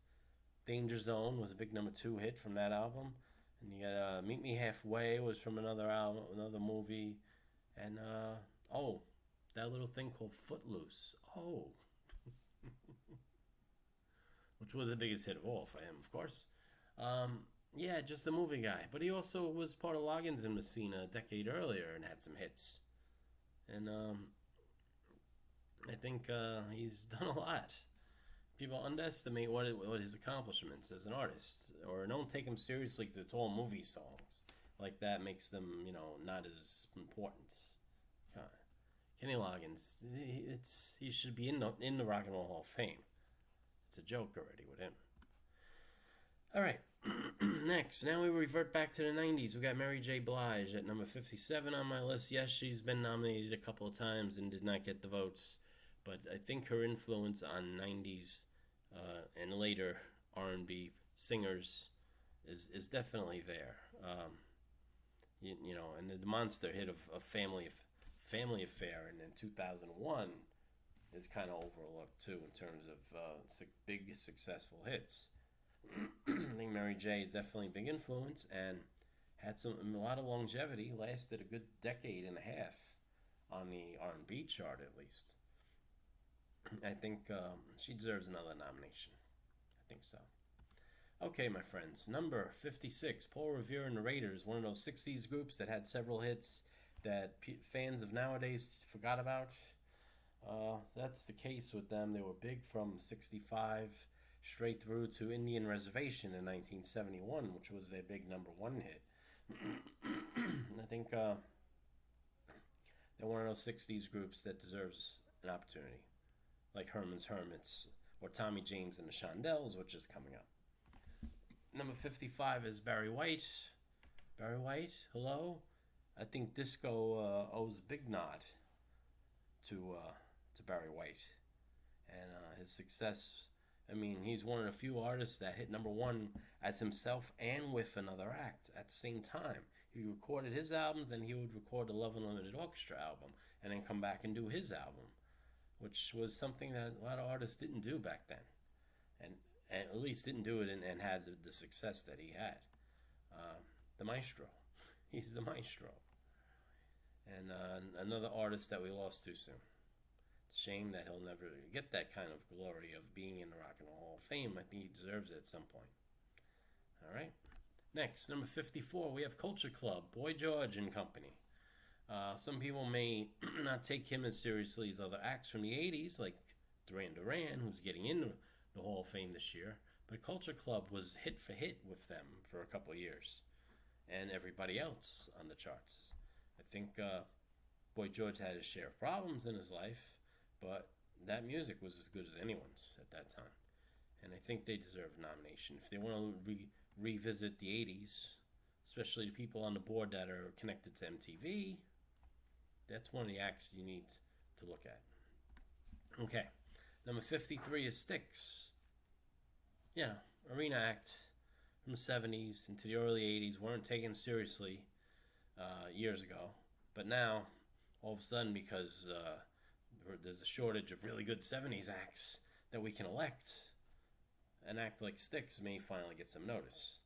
Danger Zone was a big number 2 hit from that album. And you got Meet Me Halfway was from another album, another movie. And, that little thing called Footloose. Oh. Which was the biggest hit of all for him, of course. Yeah, just a movie guy. But he also was part of Loggins and Messina a decade earlier and had some hits. And I think he's done a lot. People underestimate what his accomplishments as an artist, or don't take him seriously because it's all movie songs. Like that makes them, not as important. Kenny Loggins, he should be in the Rock and Roll Hall of Fame. It's a joke already with him. All right. Next, now we revert back to the 90s. We got Mary J. Blige at number 57 on my list. Yes, she's been nominated a couple of times and did not get the votes. But I think her influence on 90s and later R&B singers is definitely there. And the monster hit of Family Affair and in 2001 is kind of overlooked too in terms of big successful hits. I think Mary J is definitely a big influence and had a lot of longevity. Lasted a good decade and a half on the R&B chart at least. I think she deserves another nomination. I think so. Okay, my friends. Number 56, Paul Revere and the Raiders, one of those 60s groups that had several hits that fans of nowadays forgot about. That's the case with them. They were big from 65 straight through to Indian Reservation in 1971, which was their big #1 hit. I think they're one of those 60s groups that deserves an opportunity, like Herman's Hermits or Tommy James and the Shondells, which is coming up. Number 55 is Barry White. Barry White, hello. I think disco owes a big nod to Barry White and his success. I mean, he's one of the few artists that hit #1 as himself and with another act at the same time. He recorded his albums, and he would record the Love Unlimited Orchestra album, and then come back and do his album, which was something that a lot of artists didn't do back then, and at least didn't do it and had the success that he had. The maestro. He's the maestro. And another artist that we lost too soon. It's a shame that he'll never get that kind of glory of being in the Rock and Roll Hall of Fame. I think he deserves it at some point. All right. Next, number 54, we have Culture Club, Boy George and Company. Some people may not take him as seriously as other acts from the 80s, like Duran Duran, who's getting into the Hall of Fame this year. But Culture Club was hit for hit with them for a couple of years, and everybody else on the charts. I think Boy George had his share of problems in his life, but that music was as good as anyone's at that time. And I think they deserve a nomination. If they want to revisit the 80s, especially the people on the board that are connected to MTV, that's one of the acts you need to look at. Okay, number 53 is Styx. Yeah, arena act from the 70s into the early 80s, weren't taken seriously years ago. But now, all of a sudden, because there's a shortage of really good 70s acts that we can elect, an act like Styx may finally get some notice.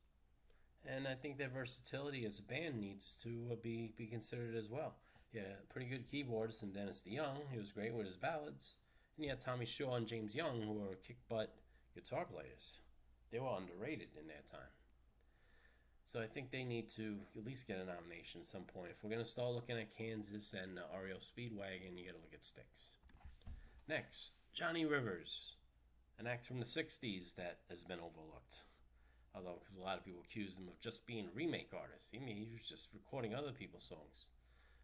And I think their versatility as a band needs to be considered as well. He had a pretty good keyboardist in Dennis DeYoung. He was great with his ballads. And you had Tommy Shaw and James Young, who were kick-butt guitar players. They were underrated in their time. So I think they need to at least get a nomination at some point. If we're going to start looking at Kansas and REO Speedwagon, you got to look at Styx. Next, Johnny Rivers, an act from the 60s that has been overlooked. Although, because a lot of people accuse him of just being a remake artist. I mean, he was just recording other people's songs.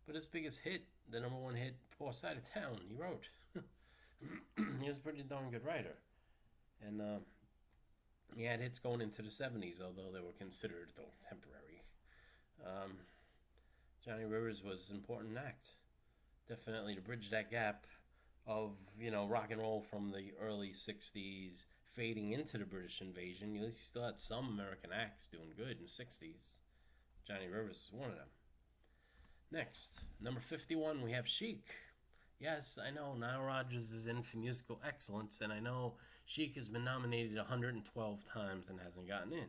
But his biggest hit, the #1 hit, Poor Side of Town, he wrote. He was a pretty darn good writer. And he had hits going into the 70s, although they were considered temporary. Johnny Rivers was an important act. Definitely to bridge that gap of, rock and roll from the early 60s fading into the British invasion. You still had some American acts doing good in the 60s. Johnny Rivers was one of them. Next, number 51, we have Chic. Yes, I know Nile Rodgers is in for musical excellence, and I know Chic has been nominated 112 times and hasn't gotten in.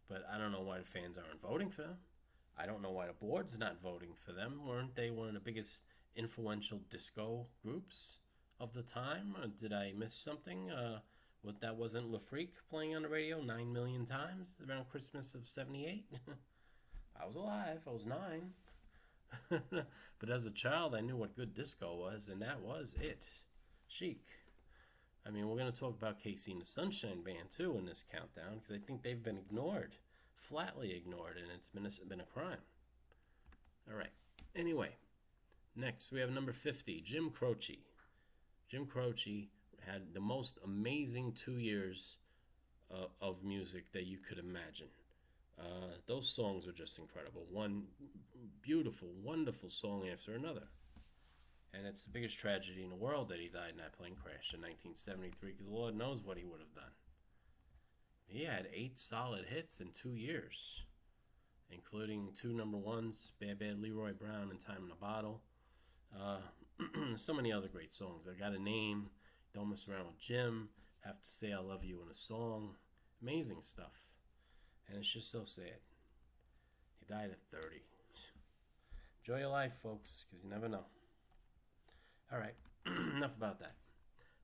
But I don't know why the fans aren't voting for them. I don't know why the board's not voting for them. Weren't they one of the biggest influential disco groups of the time? Or did I miss something? Wasn't Le Freak playing on the radio 9 million times around Christmas of 78? I was alive. I was 9. But as a child, I knew what good disco was, and that was it. Chic. I mean, we're going to talk about KC and the Sunshine Band, too, in this countdown, because I think they've been ignored, flatly ignored, and it's been a crime. All right. Anyway, next we have number 50, Jim Croce. Jim Croce had the most amazing 2 years of music that you could imagine. Those songs are just incredible. One beautiful, wonderful song after another. And it's the biggest tragedy in the world that he died in that plane crash in 1973, because the Lord knows what he would have done. He had 8 solid hits in 2 years, including 2 #1s, Bad Bad Leroy Brown and Time in a Bottle. So many other great songs. I Got a Name, Don't Mess Around with Jim, Have to Say I Love You in a Song. Amazing stuff. And it's just so sad. He died at 30. Enjoy your life, folks, because you never know. All right, enough about that.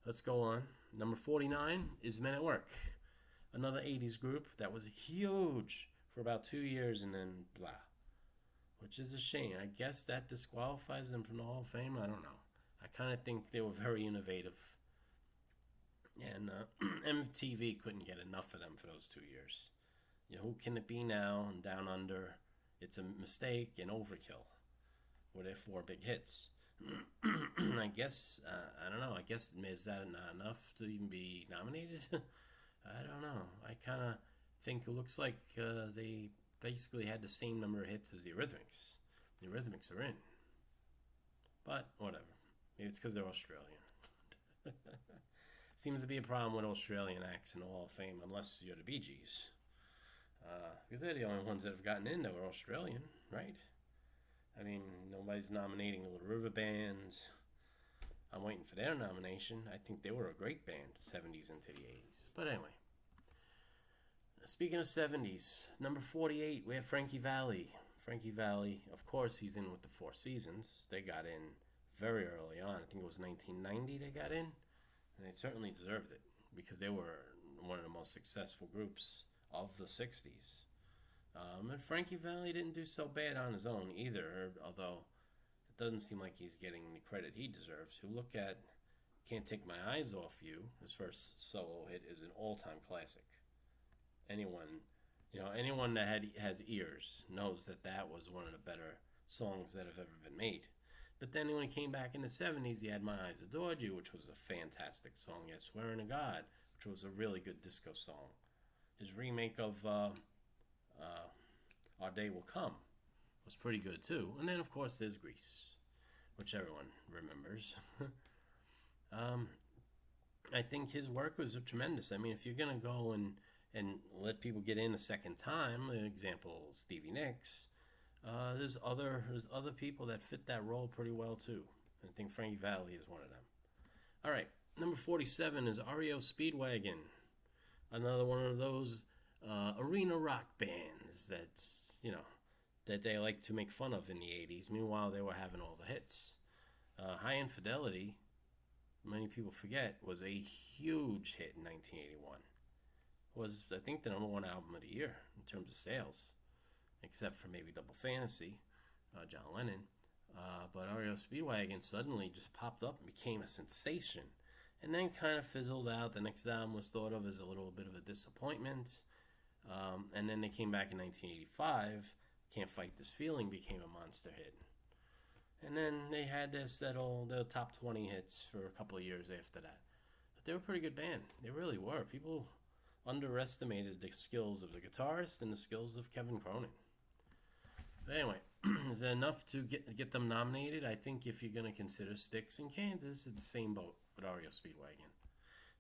Let's go on. Number 49 is Men at Work. Another 80s group that was huge for about 2 years and then blah. Which is a shame. I guess that disqualifies them from the Hall of Fame. I don't know. I kind of think they were very innovative. And MTV couldn't get enough of them for those 2 years. You know, Who Can It Be Now and Down Under, It's a Mistake, and Overkill were their 4 big hits. I guess, I don't know, I guess, is that not enough to even be nominated? I don't know. I kind of think it looks like they basically had the same number of hits as the Eurythmics. The Eurythmics are in. But, whatever. Maybe it's because they're Australian. Seems to be a problem with Australian acts in the Hall of Fame, unless you're the Bee Gees. Because they're the only ones that have gotten in that were Australian, right? I mean, nobody's nominating the Little River Band. I'm waiting for their nomination. I think they were a great band, 70s into the 80s. But anyway. Speaking of 70s, number 48, we have Frankie Valli. Frankie Valli, of course, he's in with the Four Seasons. They got in very early on. I think it was 1990 they got in. And they certainly deserved it because they were one of the most successful groups of the 60s. And Frankie Valli didn't do so bad on his own either, although it doesn't seem like he's getting the credit he deserves. You look at Can't Take My Eyes Off You, his first solo hit, is an all-time classic. Anyone that has ears knows that that was one of the better songs that have ever been made. But then when he came back in the 70s, he had My Eyes Adored You, which was a fantastic song. He had Swearing to God, which was a really good disco song. His remake of Our Day Will Come was pretty good too. And then, of course, there's Grease, which everyone remembers. I think his work was tremendous. I mean, if you're going to go and let people get in a second time, example, Stevie Nicks, there's other people that fit that role pretty well too. I think Frankie Valli is one of them. All right, number 47 is REO Speedwagon. Another one of those arena rock bands that they like to make fun of in the 80s. Meanwhile, they were having all the hits. High Infidelity, many people forget, was a huge hit in 1981. Was, I think, the number 1 album of the year in terms of sales, except for maybe Double Fantasy, John Lennon. But REO Speedwagon suddenly just popped up and became a sensation, and then kind of fizzled out. The next album was thought of as a little bit of a disappointment, and then they came back in 1985. Can't Fight This Feeling became a monster hit, and then they had their top 20 hits for a couple of years after that. But they were a pretty good band. They really were. People underestimated the skills of the guitarist and the skills of Kevin Cronin. But anyway, is that enough to get them nominated? I think if you're going to consider Styx and Kansas, it's the same boat with REO Speedwagon.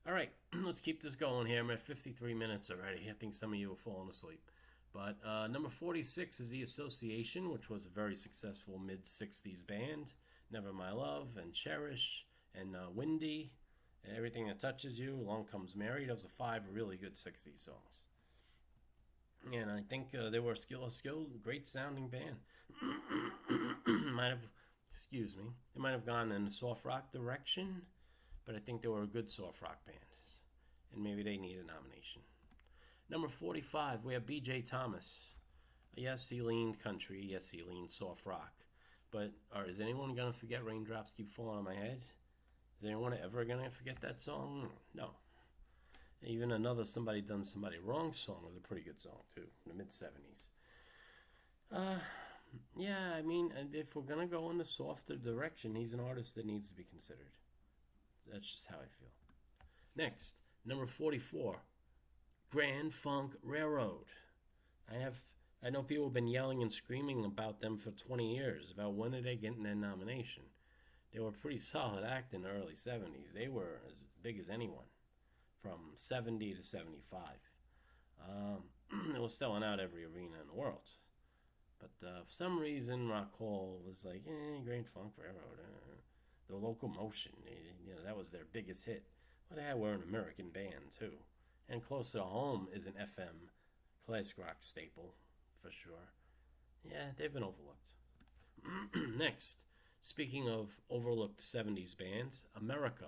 All right, let's keep this going here. I'm at 53 minutes already. I think some of you have fallen asleep. But number 46 is The Association, which was a very successful mid-60s band. Never My Love and Cherish and Windy. Everything That Touches You, Along Comes Mary. Those are 5 really good 60s songs. And I think they were a skilled, great sounding band. They might have gone in the soft rock direction, but I think they were a good soft rock band. And maybe they need a nomination. Number 45, we have B.J. Thomas. Yes, he leaned country. Yes, he leaned soft rock. But is anyone going to forget Raindrops Keep Falling on My Head? Is anyone ever going to forget that song? No. Even another Somebody Done Somebody Wrong song was a pretty good song, too, in the mid-70s. Yeah, I mean, if we're going to go in the softer direction, he's an artist that needs to be considered. That's just how I feel. Next, number 44, Grand Funk Railroad. I know people have been yelling and screaming about them for 20 years, about when are they getting their nomination. They were a pretty solid act in the early 70s. They were as big as anyone from 70 to 75. They were selling out every arena in the world. But for some reason, Rock Hall was like, Grand Funk Railroad. The Locomotion, that was their biggest hit. Well, they were an American band, too. And Closer to Home is an FM classic rock staple, for sure. Yeah, they've been overlooked. Next, speaking of overlooked 70s bands, America.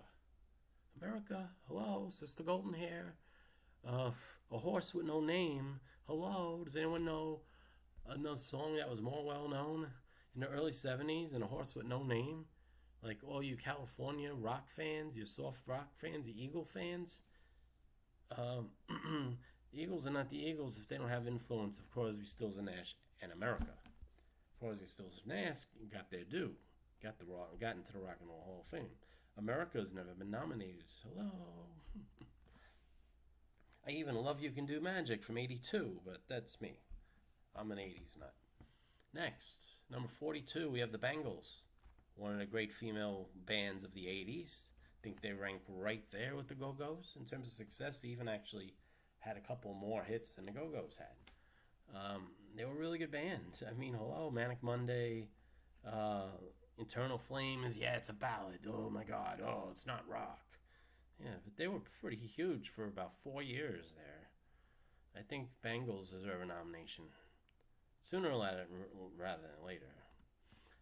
America, hello, Sister Golden Hair. A Horse with No Name, hello. Does anyone know another song that was more well known in the early 70s than A Horse with No Name? Like all you California rock fans, you soft rock fans, you Eagle fans. The Eagles are not the Eagles if they don't have influence of Crosby, Stills, and Nash and America. Crosby, Stills, and Nash got their due, got into the Rock and Roll Hall of Fame. America's never been nominated. Hello. I even Love You Can Do Magic from 82, but that's me. I'm an 80s nut. Next, number 42, we have the Bangles. One of the great female bands of the 80s. I think they rank right there with the Go-Go's in terms of success. They even actually had a couple more hits than the Go-Go's had. They were a really good band. I mean, hello, Manic Monday, Eternal Flames. Yeah, it's a ballad. Oh my God. Oh, it's not rock. Yeah, but they were pretty huge for about 4 years there. I think Bangles deserve a nomination. Sooner rather than later.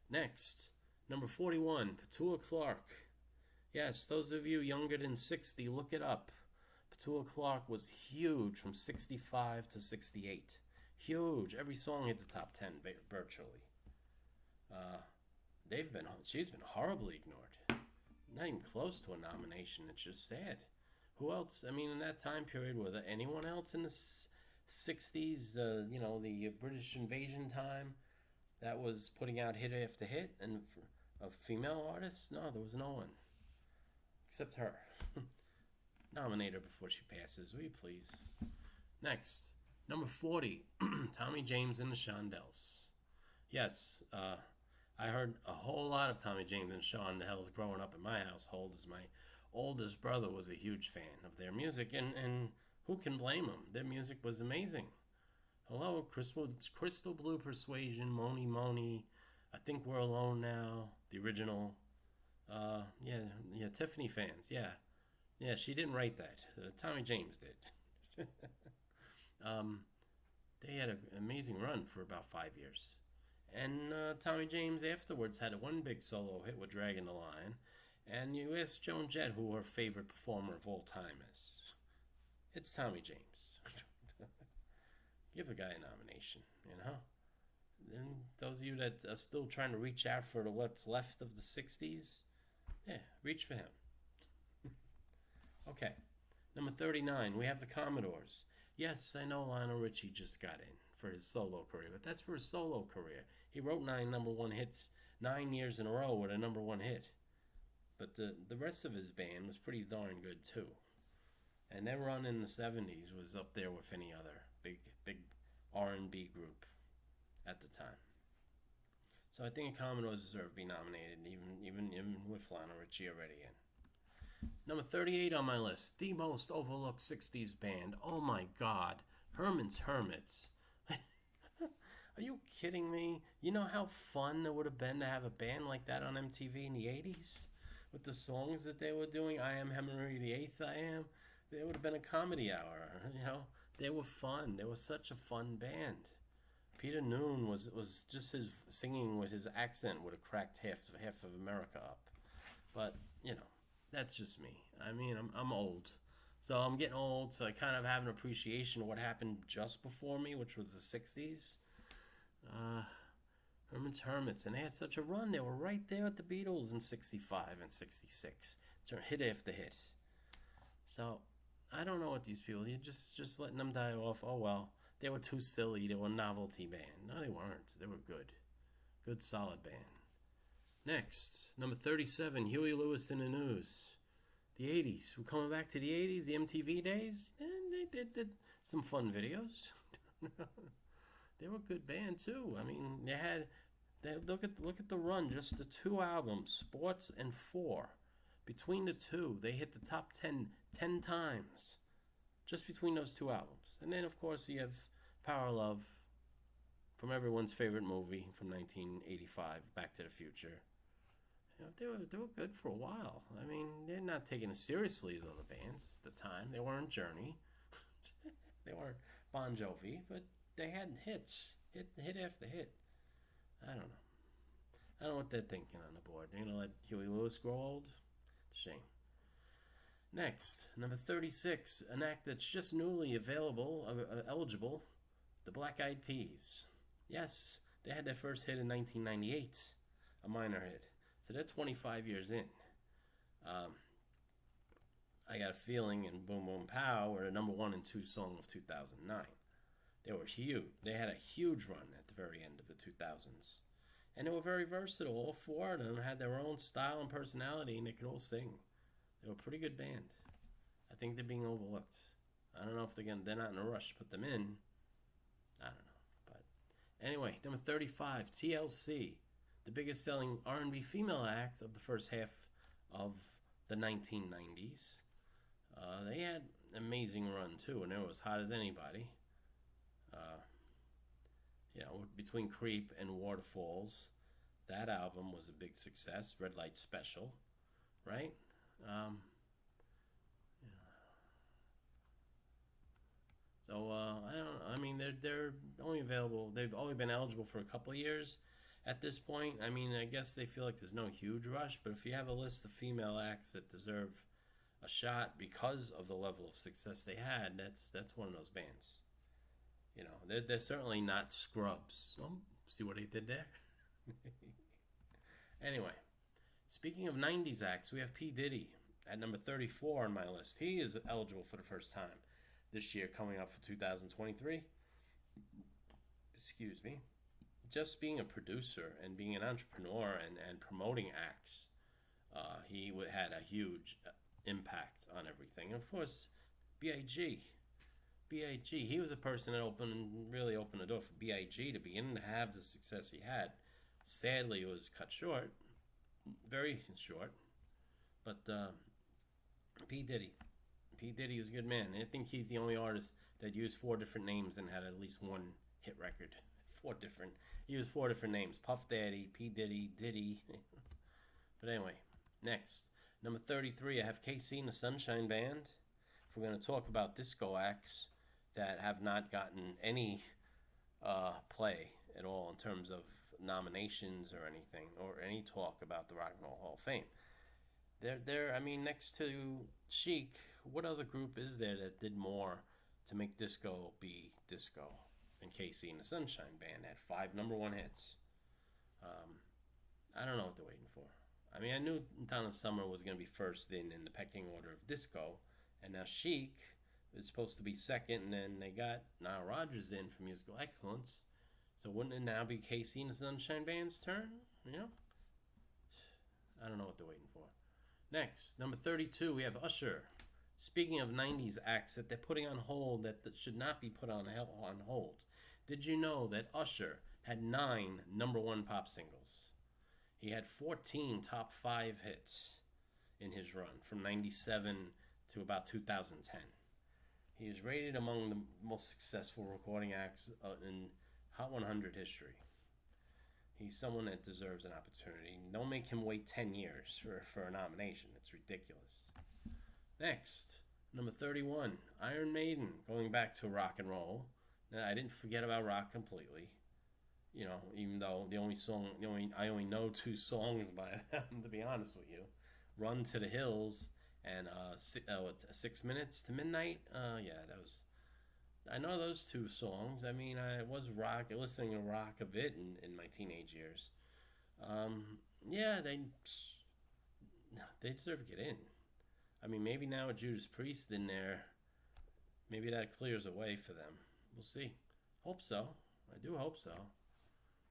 Next, number 41, Petula Clark. Yes, those of you younger than 60, look it up. Petula Clark was huge from 65 to 68. Huge. Every song hit the top 10 virtually. She's been horribly ignored. Not even close to a nomination. It's just sad. Who else? I mean, in that time period, were there anyone else in the 60s, the British invasion time, that was putting out hit after hit, and of female artists? No, there was no one. Except her. Nominate her before she passes, will you please? Next, number 40, Tommy James and the Shondells. Yes, I heard a whole lot of Tommy James and Shondells growing up in my household, as my oldest brother was a huge fan of their music, and who can blame them? Their music was amazing. Hello, Crystal Blue Persuasion, Moni Moni, I Think We're Alone Now, the original. Yeah, Tiffany fans, yeah. Yeah, she didn't write that. Tommy James did. They had an amazing run for about 5 years. And Tommy James afterwards had one big solo hit with Dragging the Line. And you ask Joan Jett who her favorite performer of all time is. It's Tommy James. Give the guy a nomination, And those of you that are still trying to reach out for what's left of the 60s, yeah, reach for him. Okay, number 39, we have the Commodores. Yes, I know Lionel Richie just got in for his solo career, but that's for his solo career. He wrote 9 number 1 hits 9 years in a row with a number 1 hit. But the rest of his band was pretty darn good too. And their run in the 70s was up there with any other big R&B group at the time. So I think the Commodores deserve to be nominated, even with Lionel Richie already in. Number 38 on my list, the most overlooked 60s band. Oh my God, Herman's Hermits. Are you kidding me? You know how fun it would have been to have a band like that on MTV in the 80s? With the songs that they were doing, I Am Henry VIII, I Am. It would have been a comedy hour, They were fun. They were such a fun band. Peter Noone was just his singing with his accent would have cracked half of America up. But, that's just me. I mean, I'm old. So I'm getting old, so I kind of have an appreciation of what happened just before me, which was the 60s. Herman's Hermits, and they had such a run. They were right there at the Beatles in 65 and 66. Hit after hit. So, I don't know what these people, you're just letting them die off. Oh well, they were too silly. They were a novelty band. No, they weren't. They were good. Good, solid band. Next, number 37, Huey Lewis and the News. The 80s. We're coming back to the 80s, the MTV days. And they did some fun videos. They were a good band too. I mean, look at the run, just the 2 albums, Sports and 4. Between the 2, they hit the top 10 times. Just between those 2 albums. And then, of course, you have Power of Love from everyone's favorite movie from 1985, Back to the Future. They were good for a while. I mean, they're not taken as seriously as other bands at the time. They weren't Journey. They weren't Bon Jovi, but they had hits. Hit after hit. I don't know. I don't know what they're thinking on the board. They're going to let Huey Lewis grow old? It's a shame. Next, number 36, an act that's just newly eligible, the Black Eyed Peas. Yes, they had their first hit in 1998, a minor hit. So they're 25 years in. I Got a Feeling and Boom Boom Pow were the number 1 and 2 song of 2009. They were huge. They had a huge run at the very end of the 2000s. And they were very versatile. All 4 of them had their own style and personality, and they could all sing. They were a pretty good band. I think they're being overlooked. I don't know if they're not in a rush to put them in. I don't know. But anyway, number 35, TLC, the biggest selling R&B female act of the first half of the 1990s. They had an amazing run too, and they were as hot as anybody. Between Creep and Waterfalls, that album was a big success. Red Light Special, right? So I don't know. I mean, they're only available. They've only been eligible for a couple of years at this point. I mean, I guess they feel like there's no huge rush. But if you have a list of female acts that deserve a shot because of the level of success they had, that's one of those bands. You know, they're certainly not Scrubs. Oh, see what they did there? Anyway, speaking of 90s acts, we have P. Diddy at number 34 on my list. He is eligible for the first time this year, coming up for 2023. Excuse me. Just being a producer and being an entrepreneur and promoting acts, he had a huge impact on everything. And of course, B.I.G., he was a person that really opened the door for B.I.G. to begin to have the success he had. Sadly, it was cut short, very short. But P. Diddy was a good man. I think he's the only artist that used 4 different names and had at least one hit record. He used 4 different names: Puff Daddy, P. Diddy, Diddy. But anyway, next, number 33, I have KC and the Sunshine Band. If we're going to talk about disco acts that have not gotten any play at all in terms of nominations or anything, or any talk about the Rock and Roll Hall of Fame, I mean, next to Chic, what other group is there that did more to make disco be disco than KC and the Sunshine Band? Had 5 number 1 hits. I don't know what they're waiting for. I mean, I knew Donna Summer was going to be first in the pecking order of disco, and now Chic is supposed to be second, and then they got Nile Rodgers in for musical excellence. So wouldn't it now be KC and the Sunshine Band's turn? You know? I don't know what they're waiting for. Next, number 32, we have Usher. Speaking of 90s acts that they're putting on hold that should not be put on hold, did you know that Usher had 9 number 1 pop singles? He had 14 top 5 hits in his run from 97 to about 2010. He is rated among the most successful recording acts in Hot 100 history. He's someone that deserves an opportunity. Don't make him wait 10 years for a nomination. It's ridiculous. Next, number 31, Iron Maiden, going back to rock and roll. Now, I didn't forget about rock completely. You know, even though I only know 2 songs by them, to be honest with you. Run to the Hills and 6 Minutes to Midnight. I know those 2 songs. I mean, I was listening to rock a bit in my teenage years. They deserve to get in. I mean, maybe now with Judas Priest in there, maybe that clears a way for them. We'll see. Hope so. I do hope so.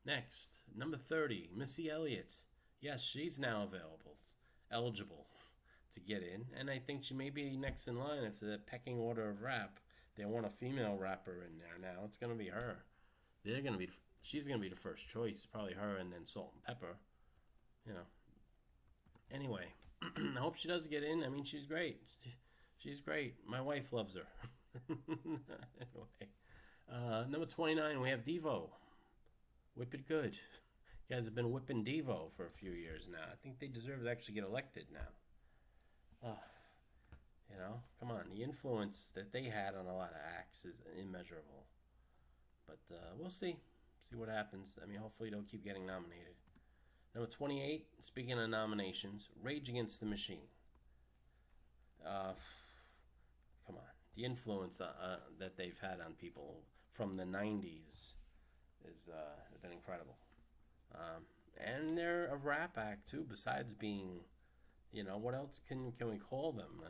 Next, number 30, Missy Elliott. Yes, she's now eligible to get in, and I think she may be next in line if the pecking order of rap. They want a female rapper in there now. It's going to be her. She's going to be the first choice, probably her and then Salt and Pepper. You know. Anyway, I hope she does get in. I mean, she's great. She's great. My wife loves her. Anyway, number 29, we have Devo. Whip It Good. You guys have been whipping Devo for a few years now. I think they deserve to actually get elected now. You know, come on. The influence that they had on a lot of acts is immeasurable. But we'll see. See what happens. I mean, hopefully they'll keep getting nominated. Number 28, speaking of nominations, Rage Against the Machine. Come on. The influence that they've had on people from the 90s has been incredible. And they're a rap act, too, besides being, what else can we call them?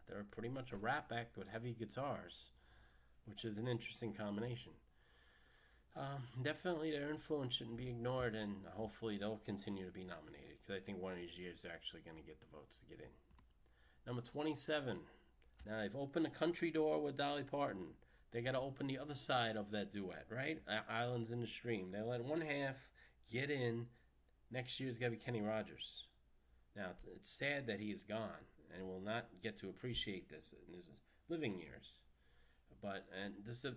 They're pretty much a rap act with heavy guitars, which is an interesting combination. Definitely their influence shouldn't be ignored, and hopefully they'll continue to be nominated, because I think one of these years they're actually going to get the votes to get in. Number 27. Now they've opened the country door with Dolly Parton. They got to open the other side of that duet, right? Islands in the Stream. They let one half get in. Next year's got to be Kenny Rogers. Now, it's sad that he is gone and will not get to appreciate this in his living years. But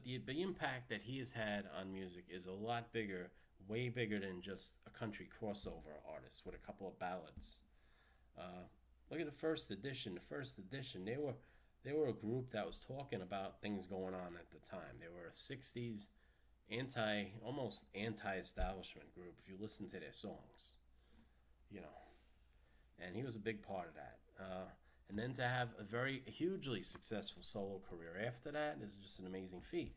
the impact that he has had on music is a lot bigger, way bigger than just a country crossover artist with a couple of ballads. Look at the first edition. The first edition, they were a group that was talking about things going on at the time. They were a 60s almost anti-establishment group if you listen to their songs. And he was a big part of that. And then to have a very hugely successful solo career after that is just an amazing feat.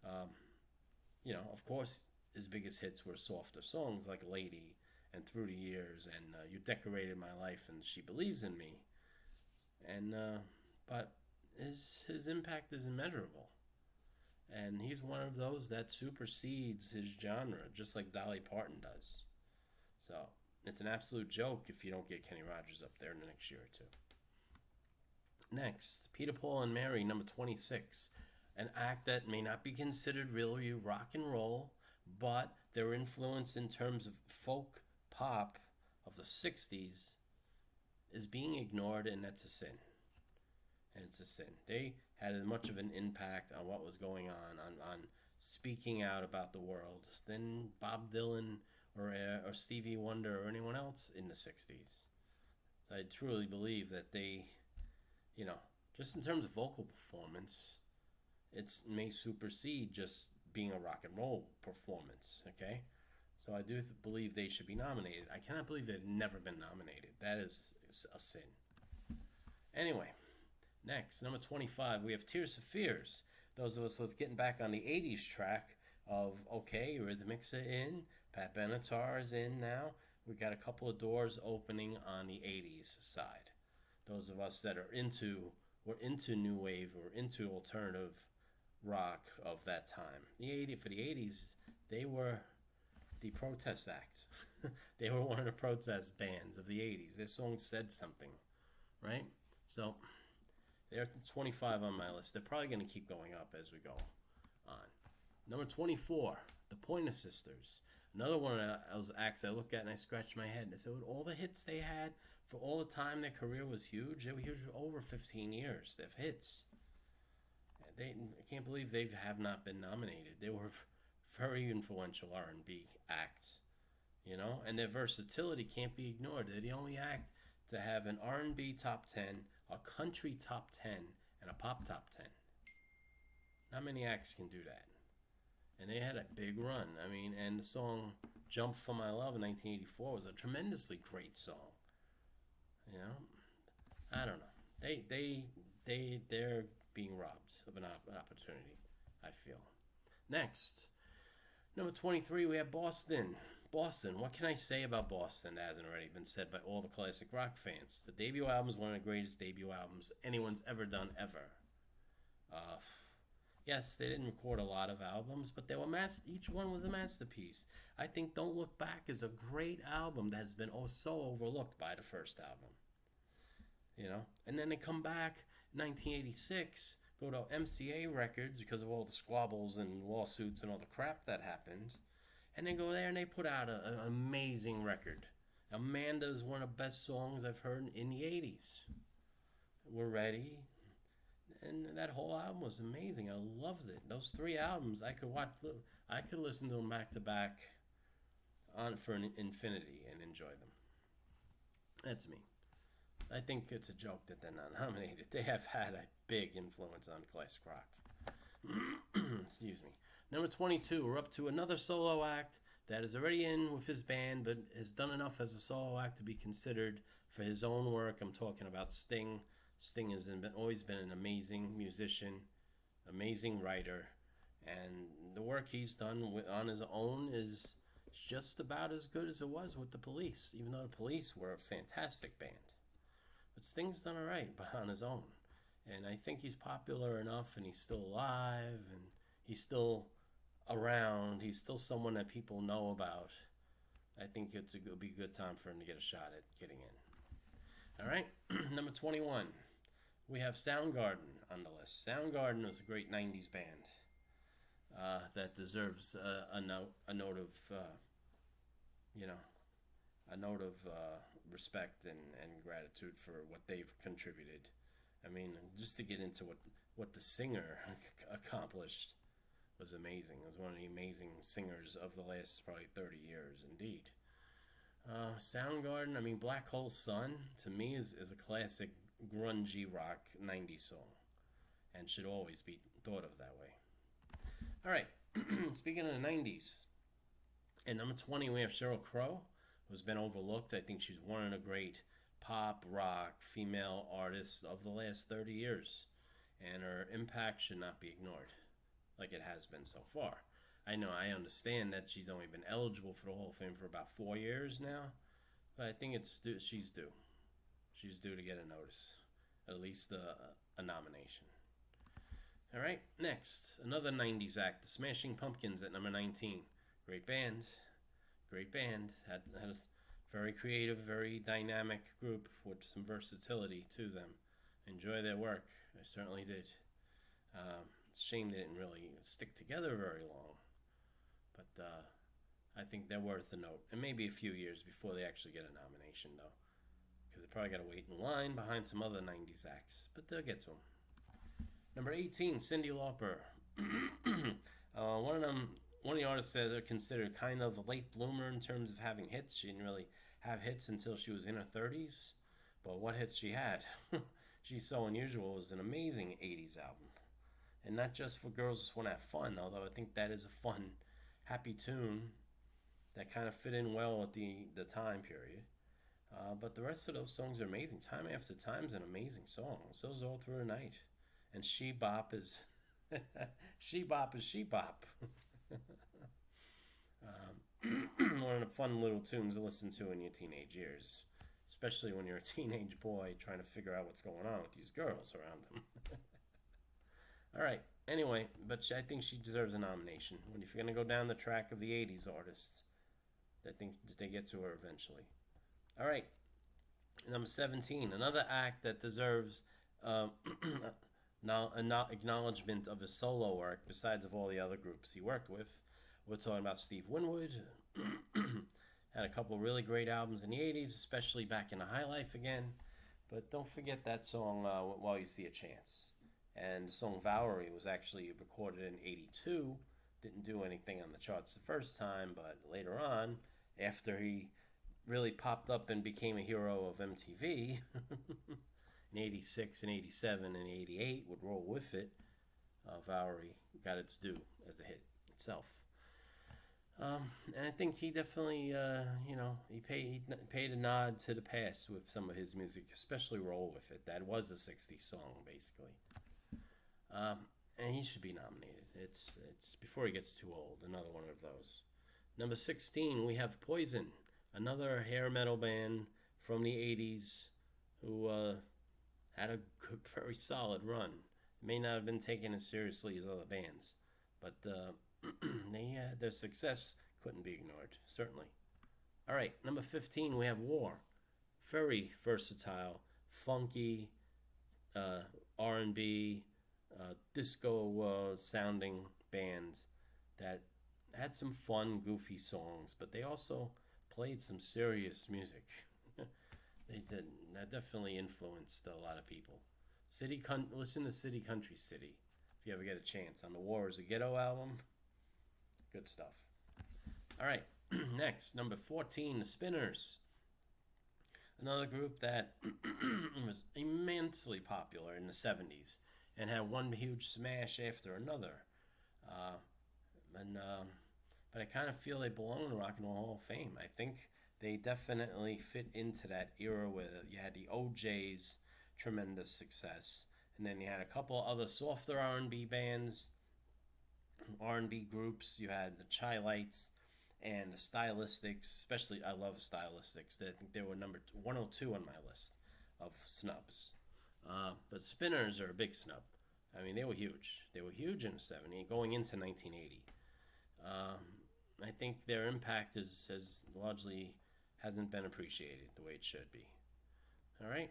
Of course, his biggest hits were softer songs like Lady and Through the Years and You Decorated My Life and She Believes in Me. But his impact is immeasurable. And he's one of those that supersedes his genre, just like Dolly Parton does. So it's an absolute joke if you don't get Kenny Rogers up there in the next year or two. Next, Peter, Paul, and Mary, number 26. An act that may not be considered really rock and roll, but their influence in terms of folk pop of the 60s is being ignored, and that's a sin. And it's a sin. They had as much of an impact on what was going on speaking out about the world than Bob Dylan or Stevie Wonder or anyone else in the 60s. So I truly believe that they, just in terms of vocal performance, it may supersede just being a rock and roll performance, okay? So I do believe they should be nominated. I cannot believe they've never been nominated. That is a sin. Anyway, next, number 25, we have Tears for Fears. Those of us that's getting back on the 80s track of, okay, Rhythmics are in, Pat Benatar is in now. We got a couple of doors opening on the 80s side. Those of us that are into new wave or into alternative rock of that time. For the 80s, they were the protest act. They were one of the protest bands of the 80s. Their song said something, right? So they're 25 on my list. They're probably going to keep going up as we go on. Number 24, the Pointer Sisters. Another one of those acts I look at and I scratch my head. And I said, with all the hits they had, for all the time their career was huge, they were huge for over 15 years. They have hits. I can't believe they have not been nominated. They were very influential R&B acts, and their versatility can't be ignored. They're the only act to have an R&B top 10, a country top 10, and a pop top 10. Not many acts can do that. And they had a big run. And the song Jump for My Love in 1984 was a tremendously great song. I don't know. They're being robbed of an opportunity, I feel. Next, number 23, we have Boston. Boston, what can I say about Boston that hasn't already been said by all the classic rock fans? The debut album is one of the greatest debut albums anyone's ever done, ever. Yes, they didn't record a lot of albums, but they were each one was a masterpiece. I think Don't Look Back is a great album that has been so overlooked by the first album. And then they come back in 1986, go to MCA Records because of all the squabbles and lawsuits and all the crap that happened. And they go there and they put out an amazing record. Amanda is one of the best songs I've heard in the 80s. We're Ready. And that whole album was amazing. I loved it. Those 3 albums, I could listen to them back to back for an infinity and enjoy them. That's me. I think it's a joke that they're not nominated. They have had a big influence on classic rock. Excuse me. Number 22, we're up to another solo act that is already in with his band, but has done enough as a solo act to be considered for his own work. I'm talking about Sting. Sting has always been an amazing musician, amazing writer, and the work he's done on his own is just about as good as it was with the Police, even though the Police were a fantastic band. But Sting's done alright on his own. And I think he's popular enough, and he's still alive, and he's still around. He's still someone that people know about. I think it'll be a good time for him to get a shot at getting in. All right, number 21. We have Soundgarden on the list. Soundgarden was a great 90s band that deserves a note of, a note of respect and gratitude for what they've contributed. I mean, just to get into what the singer accomplished was amazing. It was one of the amazing singers of the last probably 30 years, indeed. Soundgarden, I mean, Black Hole Sun, to me, is a classic grungy rock 90s song, and should always be thought of that way. All right, speaking of the 90s, at number 20, we have Sheryl Crow, who's been overlooked. I think she's one of the great pop, rock, female artists of the last 30 years, and her impact should not be ignored like it has been so far. I understand that she's only been eligible for the Hall of Fame for about 4 years now, but I think she's due. She's due to get a notice, at least a nomination. All right, next, another 90s act, the Smashing Pumpkins at number 19. Great band. Had a very creative, very dynamic group with some versatility to them. Enjoy their work. I certainly did. It's a shame they didn't really stick together very long. But I think they're worth a note. And maybe a few years before they actually get a nomination, though. Because they probably got to wait in line behind some other 90s acts. But they'll get to them. Number 18, Cyndi Lauper. One of the artists that are considered kind of a late bloomer in terms of having hits. She didn't really have hits until she was in her 30s. But what hits she had? She's So Unusual was an amazing 80s album. And not just for girls who just want to have fun, although I think that is a fun, happy tune that kind of fit in well with the time period. But the rest of those songs are amazing. Time After Time is an amazing song. So is All Through the Night. And She Bop is... She Bop is She Bop. One of the fun little tunes to listen to in your teenage years. Especially when you're a teenage boy trying to figure out what's going on with these girls around him. All right. Anyway, but I think she deserves a nomination. If you're going to go down the track of the 80s artists, I think they get to her eventually. All right. Number 17, another act that deserves acknowledgement of his solo work besides of all the other groups he worked with. We're talking about Steve Winwood. Had a couple really great albums in the 80s, especially Back in the High Life again. But don't forget that song, While You See a Chance. And the song Valerie was actually recorded in 82. Didn't do anything on the charts the first time, but later on, after he really popped up and became a hero of MTV, in 86 and 87 and 88 would roll with it, Valerie got its due as a hit itself. And I think he definitely, he paid a nod to the past with some of his music, especially Roll With It. That was a 60s song, basically. And he should be nominated. It's before he gets too old, another one of those. Number 16, we have Poison, another hair metal band from the 80s who had a good, very solid run. May not have been taken as seriously as other bands, but their success couldn't be ignored, certainly. All right, number 15, we have War. Very versatile, funky, R&B, disco sounding band that had some fun, goofy songs, but they also played some serious music. They did. That definitely influenced a lot of people. Listen to City Country City if you ever get a chance on the War Is a Ghetto album. Good stuff. All right, next, number 14, the Spinners. Another group that was immensely popular in the 70s and had one huge smash after another. But I kind of feel they belong in the Rock and Roll Hall of Fame. I think they definitely fit into that era where you had the OJs tremendous success. And then you had a couple other softer R&B bands, R&B groups. You had the Chai Lights and the Stylistics. Especially, I love Stylistics. I think they were number 102 on my list of snubs. But Spinners are a big snub. I mean, they were huge. They were huge in the 70s, going into 1980. I think their impact has largely hasn't been appreciated the way it should be. All right.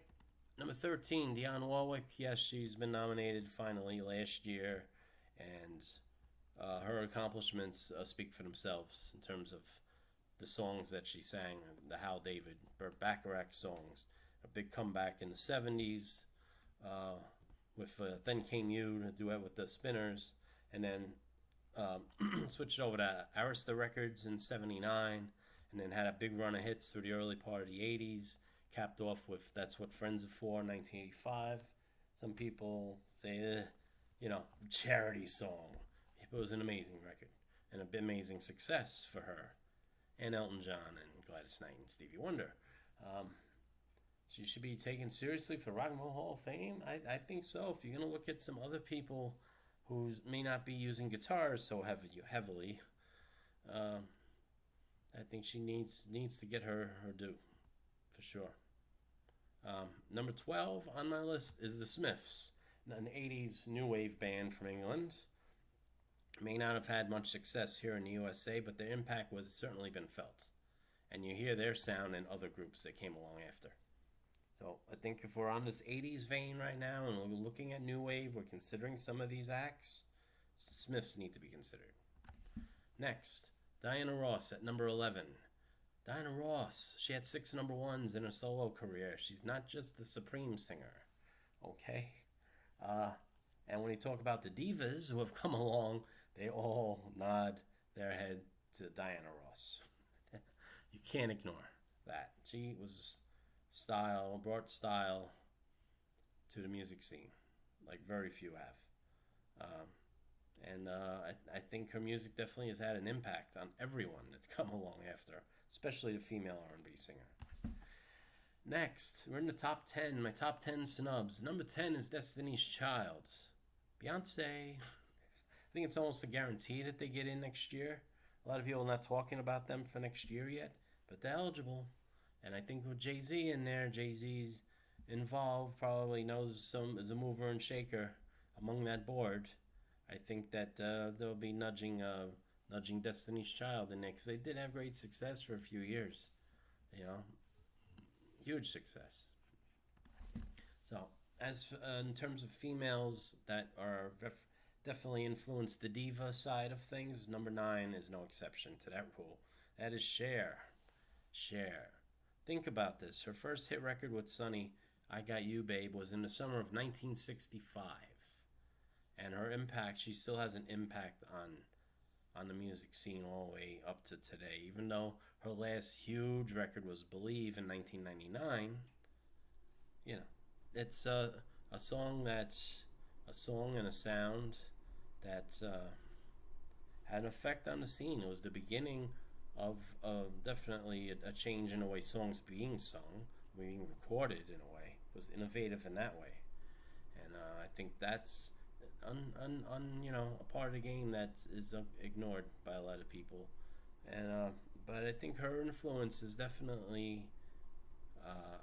Number 13, Dionne Warwick. Yes, she's been nominated finally last year, and her accomplishments speak for themselves in terms of the songs that she sang, the Hal David, Burt Bacharach songs, a big comeback in the 70s with Then Came You, a duet with the Spinners, and then switched over to Arista Records in 79, and then had a big run of hits through the early part of the 80s, capped off with That's What Friends Are For, 1985. Some people say, charity song. It was an amazing record and an amazing success for her and Elton John and Gladys Knight and Stevie Wonder. She should be taken seriously for Rock and Roll Hall of Fame. I think so. If you're going to look at some other people who may not be using guitars so heavily, I think she needs to get her due, for sure. Number 12 on my list is the Smiths, an 80s new wave band from England. May not have had much success here in the USA, but their impact was certainly been felt. And you hear their sound in other groups that came along after. So I think if we're on this 80s vein right now and we're looking at new wave, we're considering some of these acts, Smiths need to be considered. Next, Diana Ross at number 11. Diana Ross, she had 6 number ones in her solo career. She's not just the supreme singer, okay? And when you talk about the divas who have come along, they all nod their head to Diana Ross. You can't ignore that. She was brought style to the music scene, like very few have. I think her music definitely has had an impact on everyone that's come along after, especially the female R&B singer. Next, we're in the top 10, my top 10 snubs. Number 10 is Destiny's Child. Beyonce, I think it's almost a guarantee that they get in next year. A lot of people are not talking about them for next year yet, but they're eligible. And I think with Jay-Z in there, Jay-Z's involved, probably knows is a mover and shaker among that board. I think that they'll be nudging Destiny's Child in there, because they did have great success for a few years. Huge success. So, as in terms of females that are definitely influenced the diva side of things, number 9 is no exception to that rule. That is Cher. Cher. Think about this. Her first hit record with Sonny, I Got You Babe, was in the summer of 1965. And her impact, she still has an impact on the music scene all the way up to today. Even though her last huge record was Believe in 1999, it's a song and a sound that had an effect on the scene. It was the beginning of definitely a change in the way songs being sung, being recorded in a way. It was innovative in that way. And I think that's a part of the game that is ignored by a lot of people. And but I think her influence is definitely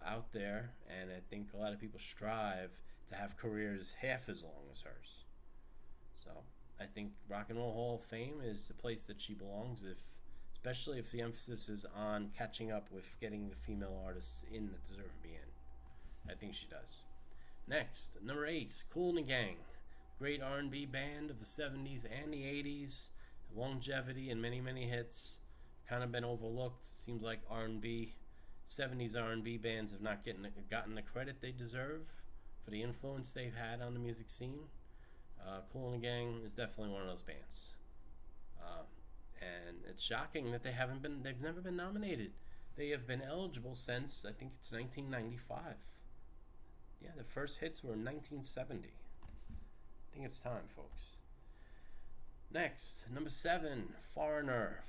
out there, and I think a lot of people strive to have careers half as long as hers. So I think Rock and Roll Hall of Fame is the place that she belongs, especially if the emphasis is on catching up with getting the female artists in that deserve to be in. I think she does. Next, number 8, Kool and the Gang. Great R&B band of the 70s and the 80s. Longevity and many, many hits. Kind of been overlooked. Seems like 70s R&B bands have not gotten the credit they deserve for the influence they've had on the music scene. Kool and the Gang is definitely one of those bands. And it's shocking that they've never been nominated. They have been eligible since, I think it's 1995. Yeah, the first hits were in 1970. I think it's time, folks. Next, number 7, Foreigner.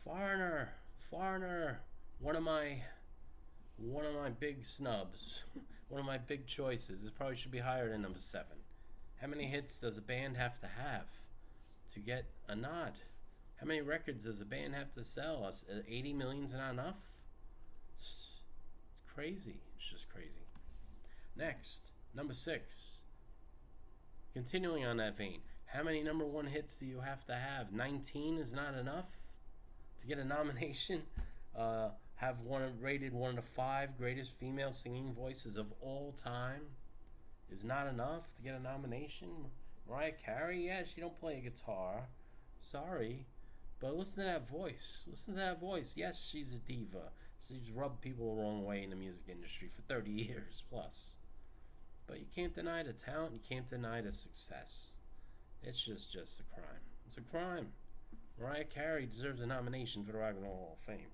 One of my big snubs. one of my big choices. This probably should be higher than number 7. How many hits does a band have to get a nod? How many records does a band have to sell? 80 million's not enough? It's crazy. It's just crazy. Next, number 6. Continuing on that vein, how many number 1 hits do you have to have? 19 is not enough to get a nomination? Have rated one of the 5 greatest female singing voices of all time is not enough to get a nomination? Mariah Carey, yeah, she don't play a guitar. Sorry. But listen to that voice. Listen to that voice. Yes, she's a diva. She's rubbed people the wrong way in the music industry for 30 years plus. But you can't deny the talent. You can't deny the success. It's just a crime. It's a crime. Mariah Carey deserves a nomination for the Rock and Roll Hall of Fame.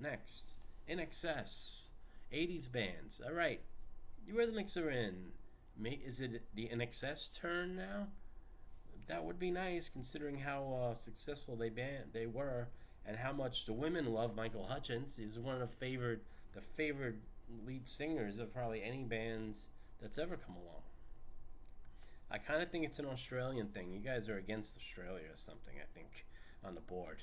Next, In Excess, 80s bands. All right, the Eurythmics are in. Is it the In Excess turn now? That would be nice, considering how successful they were, and how much the women love Michael Hutchence. He's one of the favored lead singers of probably any band that's ever come along. I kind of think it's an Australian thing. You guys are against Australia or something, I think, on the board.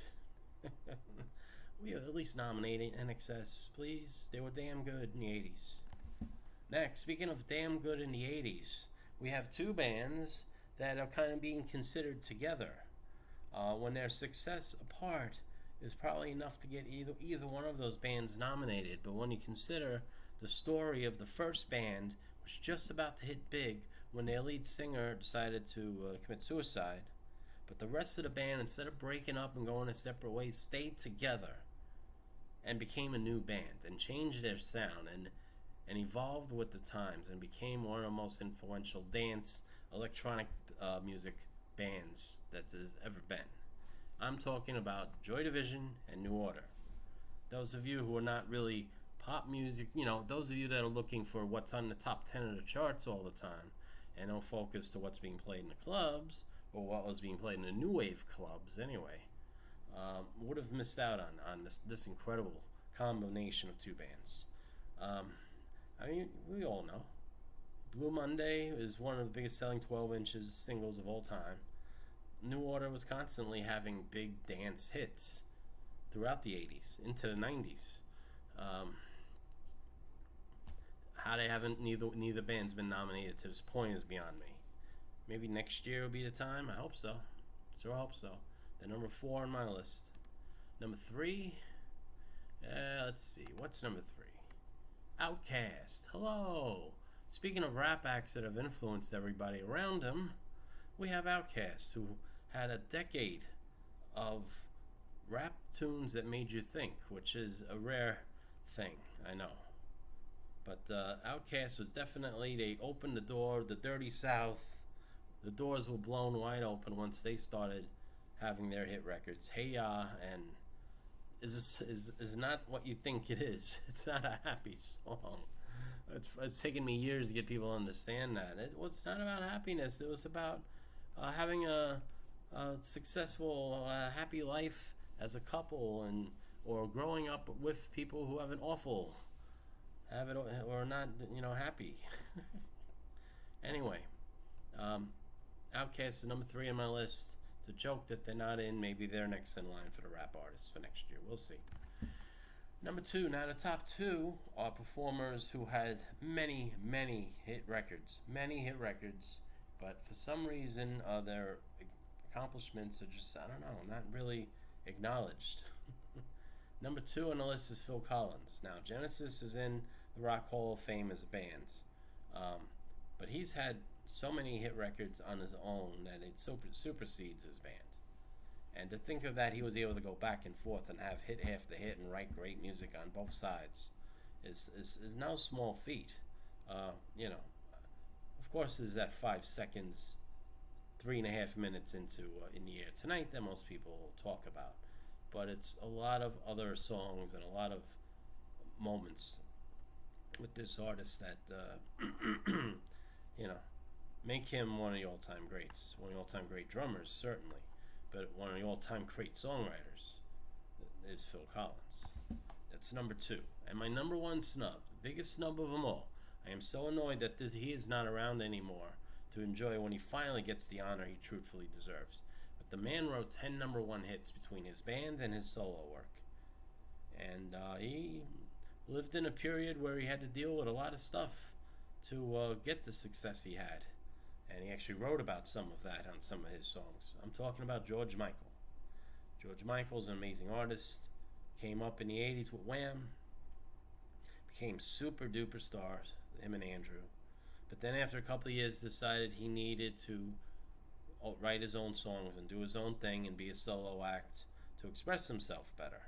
We at least nominate In Excess, please. They were damn good in the 80s. Next, speaking of damn good in the 80s, we have 2 bands that are kind of being considered together. When their success apart is probably enough to get either one of those bands nominated. But when you consider the story of the first band was just about to hit big when their lead singer decided to commit suicide, but the rest of the band, instead of breaking up and going their separate ways, stayed together and became a new band and changed their sound and evolved with the times and became one of the most influential dance electronic music bands that has ever been. I'm talking about Joy Division and New Order. Those of you who are not really pop music, those of you that are looking for what's on the top 10 of the charts all the time and don't focus to what's being played in the clubs or what was being played in the new wave clubs anyway, would have missed out on this incredible combination of 2 bands. I mean, we all know Blue Monday is one of the biggest selling 12 inches singles of all time. New Order was constantly having big dance hits throughout the 80s into the 90s. How they haven't neither band's been nominated to this point is beyond me. Maybe next year will be the time. I hope so. Sure hope so. They're number 4 on my list. Number 3. Let's see. What's number 3? Outkast. Hello. Speaking of rap acts that have influenced everybody around them, we have Outkast, who had a decade of rap tunes that made you think, which is a rare thing, I know. But Outkast was definitely, they opened the door, the Dirty South. The doors were blown wide open once they started having their hit records. Hey Ya and is not what you think it is. It's not a happy song. It's taken me years to get people to understand that. It was not about happiness. It was about having a successful, happy life as a couple, or growing up with people who have it awful, or not, happy. Anyway, Outkast is number 3 on my list. It's a joke that they're not in. Maybe they're next in line for the rap artists for next year. We'll see. Number 2. Now the top 2 are performers who had many hit records. But for some reason, their accomplishments are just, I don't know, not really acknowledged. Number 2 on the list is Phil Collins. Now, Genesis is in the Rock Hall of Fame as a band. But he's had so many hit records on his own that it supersedes his band. And to think of that, he was able to go back and forth and have hit after hit and write great music on both sides is no small feat. Of course, there's that 5 seconds, 3.5 minutes into In the Air Tonight that most people talk about. But it's a lot of other songs and a lot of moments with this artist that, make him one of the all-time greats. One of the all-time great drummers, certainly. But one of the all-time great songwriters is Phil Collins. That's number 2. And my number 1 snub, the biggest snub of them all. I am so annoyed that he is not around anymore to enjoy when he finally gets the honor he truthfully deserves. But the man wrote 10 #1 hits between his band and his solo work. And he lived in a period where he had to deal with a lot of stuff to get the success he had. And he actually wrote about some of that on some of his songs. I'm talking about George Michael. George Michael's an amazing artist. Came up in the 80s with Wham. Became super duper stars, him and Andrew. But then after a couple of years decided he needed to write his own songs and do his own thing and be a solo act to express himself better.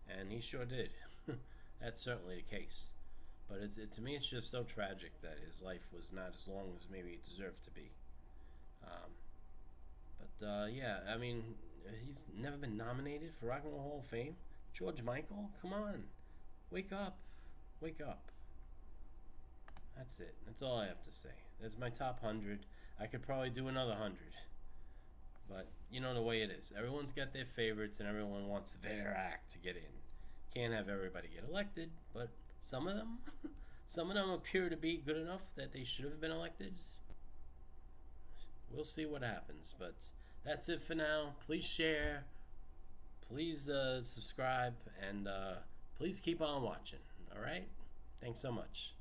And he sure did. That's certainly the case. But to me, it's just so tragic that his life was not as long as maybe it deserved to be. Yeah, I mean, he's never been nominated for Rock and Roll Hall of Fame. George Michael, come on. Wake up. Wake up. That's it. That's all I have to say. That's my top 100. I could probably do another 100. But you know the way it is. Everyone's got their favorites and everyone wants their act to get in. Can't have everybody get elected, but some of them appear to be good enough that they should have been elected. We'll see what happens, but that's it for now. Please share, please subscribe, and please keep on watching. All right? Thanks so much.